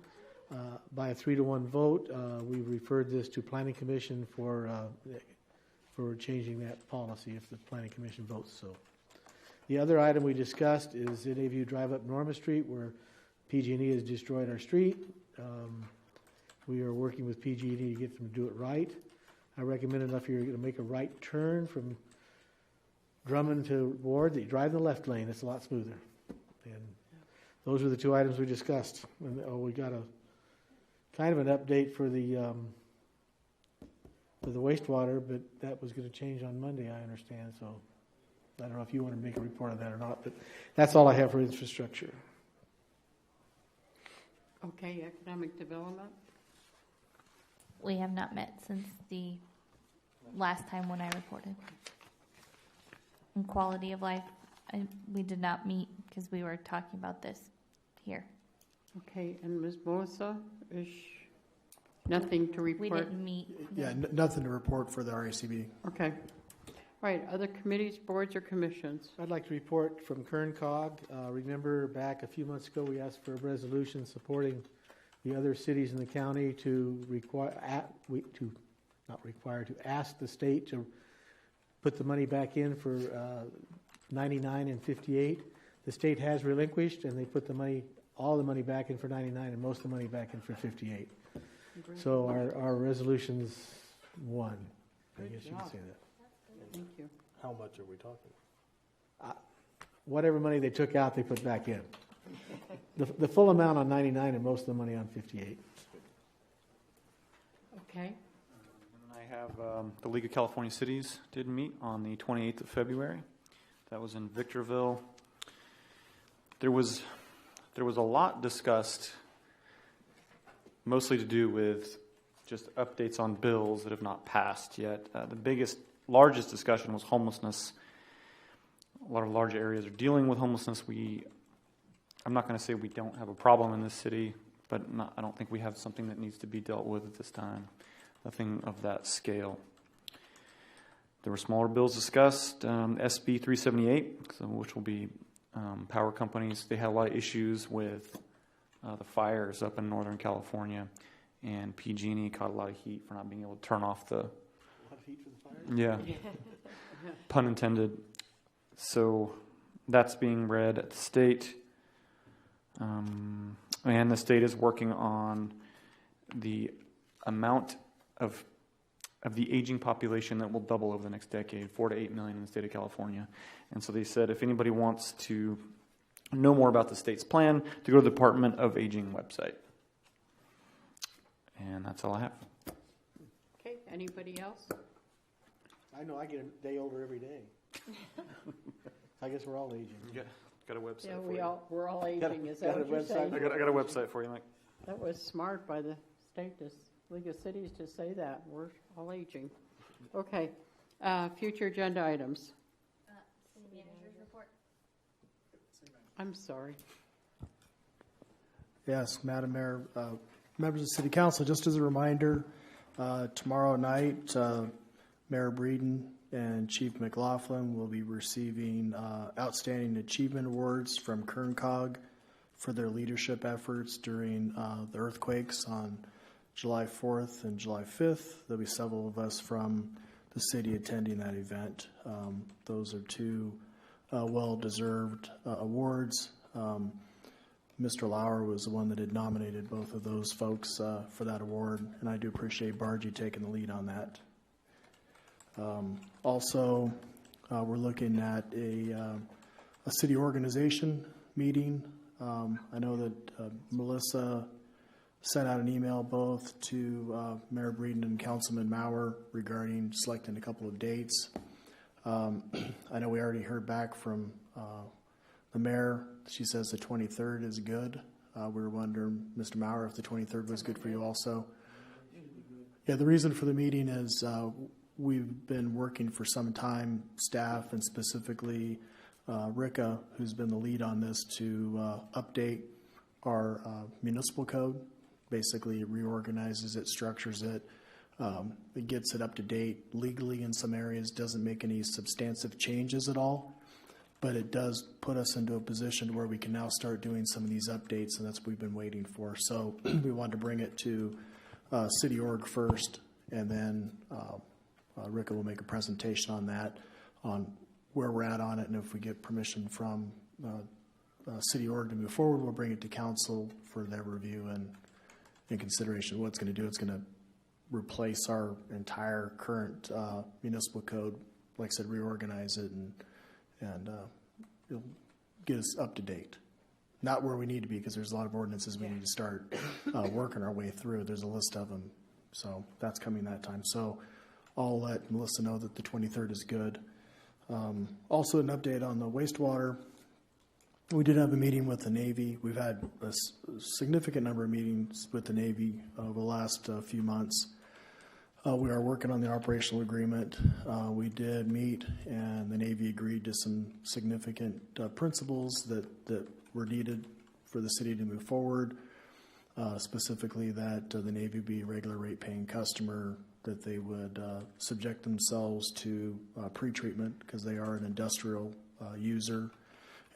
By a 3-1 vote, we referred this to Planning Commission for changing that policy if the Planning Commission votes so. The other item we discussed is any of you drive up Norma Street where PG&E has destroyed our street. We are working with PG&E to get them to do it right. I recommend if you're going to make a right turn from Drummond to Ward that you drive in the left lane. It's a lot smoother. And those are the two items we discussed. And we got a kind of an update for the wastewater, but that was going to change on Monday, I understand. So I don't know if you want to make a report on that or not, but that's all I have for infrastructure. Okay, economic development? We have not met since the last time when I reported. And quality of life, we did not meet because we were talking about this here. Okay, and Ms. Bosa, is nothing to report? We didn't meet. Yeah, nothing to report for the RACB. Okay. All right, other committees, boards, or commissions? I'd like to report from Kern Cog. Remember back a few months ago we asked for a resolution supporting the other cities in the county to ask the state to put the money back in for 99 and 58. The state has relinquished, and they put all the money back in for 99 and most of the money back in for 58. So our resolution's won. I guess you could say that. Thank you. How much are we talking? Whatever money they took out, they put back in. The full amount on 99 and most of the money on 58. Okay. I have the League of California Cities did meet on the 28th of February. That was in Victorville. There was a lot discussed, mostly to do with just updates on bills that have not passed yet. The largest discussion was homelessness. A lot of large areas are dealing with homelessness. I'm not going to say we don't have a problem in this city, but I don't think we have something that needs to be dealt with at this time. Nothing of that scale. There were smaller bills discussed. SB 378, which will be power companies. They had a lot of issues with the fires up in Northern California, and PG&E caught a lot of heat for not being able to turn off the... A lot of heat for the fires? Yeah. Pun intended. So that's being read at the state. And the state is working on the amount of the aging population that will double over the next decade, 4 to 8 million in the state of California. And so they said if anybody wants to know more about the state's plan, to go to the Department of Aging website. And that's all I have. Okay, anybody else? I know I get a day older every day. I guess we're all aging. Yeah, got a website Yeah, for you. we're all aging, is that what you're saying? I got a website for you, Mike. That was smart by the state, League of Cities, to say that. We're all aging. Okay, future agenda items. City manager's report. I'm sorry. Yes, Madam Mayor, members of the City Council, just as a reminder, tomorrow night, Mayor Breeden and Chief McLaughlin will be receiving Outstanding Achievement Awards from Kern Cog for their leadership efforts during the earthquakes on July 4th and July 5th. There'll be several of us from the city attending that event. Those are two well-deserved awards. Mr. Lauer was the one that had nominated both of those folks for that award, and I do appreciate Bargy taking the lead on that. Also, we're looking at a city organization meeting. I know that Melissa sent out an email both to Mayor Breeden and Councilman Maurer regarding selecting a couple of dates. I know we already heard back from the mayor. She says the 23rd is good. We were wondering, Mr. Maurer, if the 23rd was good for you also. Yeah, the reason for the meeting is we've been working for some time, staff and specifically Rika, who's been the lead on this, to update our municipal code. Basically, it reorganizes it, structures it. It gets it up to date legally in some areas, doesn't make any substantive changes at all, but it does put us into a position where we can now start doing some of these updates, and that's what we've been waiting for. So we wanted to bring it to City Org first, and then Rika will make a presentation on that, on where we're at on it, and if we get permission from City Org to move forward, we'll bring it to council for their review and in consideration. What it's going to do, it's going to replace our entire current municipal code, like I said, reorganize it, and it'll get us up to date. Not where we need to be, because there's a lot of ordinances we need to start working our way through. There's a list of them, so that's coming that time. So I'll let Melissa know that the 23rd is good. Also, an update on the wastewater. We did have a meeting with the Navy. We've had a significant number of meetings with the Navy over the last few months. We are working on the operational agreement. We did meet, and the Navy agreed to some significant principles that were needed for the city to move forward, specifically that the Navy be a regular rate paying customer, that they would subject themselves to pre-treatment because they are an industrial user,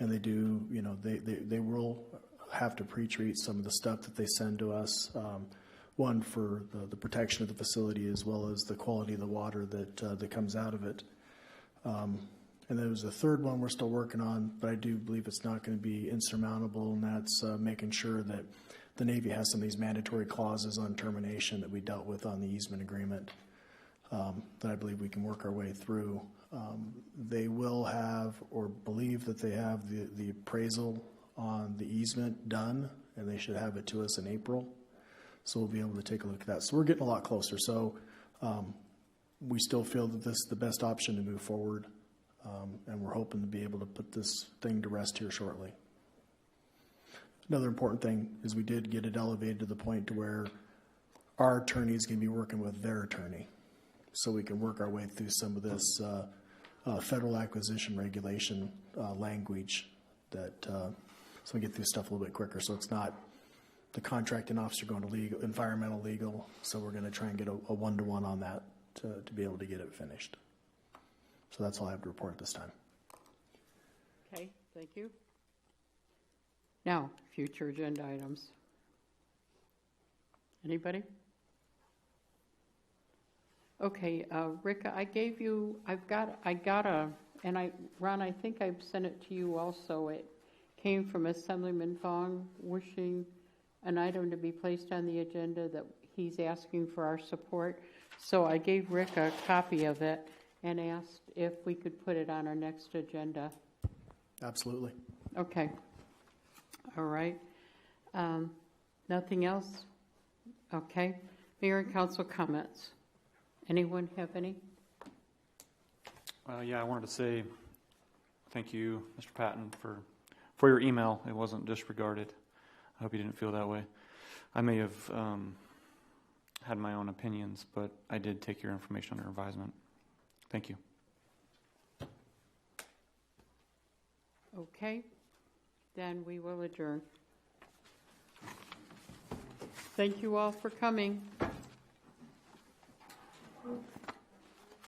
and they do, they will have to pre-treat some of the stuff that they send to us. One, for the protection of the facility, as well as the quality of the water that comes out of it. And there's a third one we're still working on, but I do believe it's not going to be insurmountable, and that's making sure that the Navy has some of these mandatory clauses on termination that we dealt with on the easement agreement that I believe we can work our way through. They will have, or believe that they have, the appraisal on the easement done, and they should have it to us in April. So we'll be able to take a look at that. So we're getting a lot closer. So we still feel that this is the best option to move forward, and we're hoping to be able to put this thing to rest here shortly. Another important thing is we did get it elevated to the point to where our attorney is going to be working with their attorney, so we can work our way through some of this federal acquisition regulation language so we get through stuff a little bit quicker. So it's not the contracting officer going to legal, environmental legal. So we're going to try and get a one-to-one on that to be able to get it finished. So that's all I have to report at this time. Okay, thank you. Now, future agenda items. Anybody? Okay, Rika, Ron, I think I sent it to you also. It came from Assemblyman Fong wishing an item to be placed on the agenda that he's asking for our support. So I gave Rick a copy of it and asked if we could put it on our next agenda. Absolutely. Okay. All right. Nothing else? Okay. Mayor and council comments. Anyone have any? Yeah, I wanted to say thank you, Mr. Patton, for your email. It wasn't disregarded. I hope you didn't feel that way. I may have had my own opinions, but I did take your information under advisement. Thank you. Okay. Then we will adjourn. Thank you all for coming.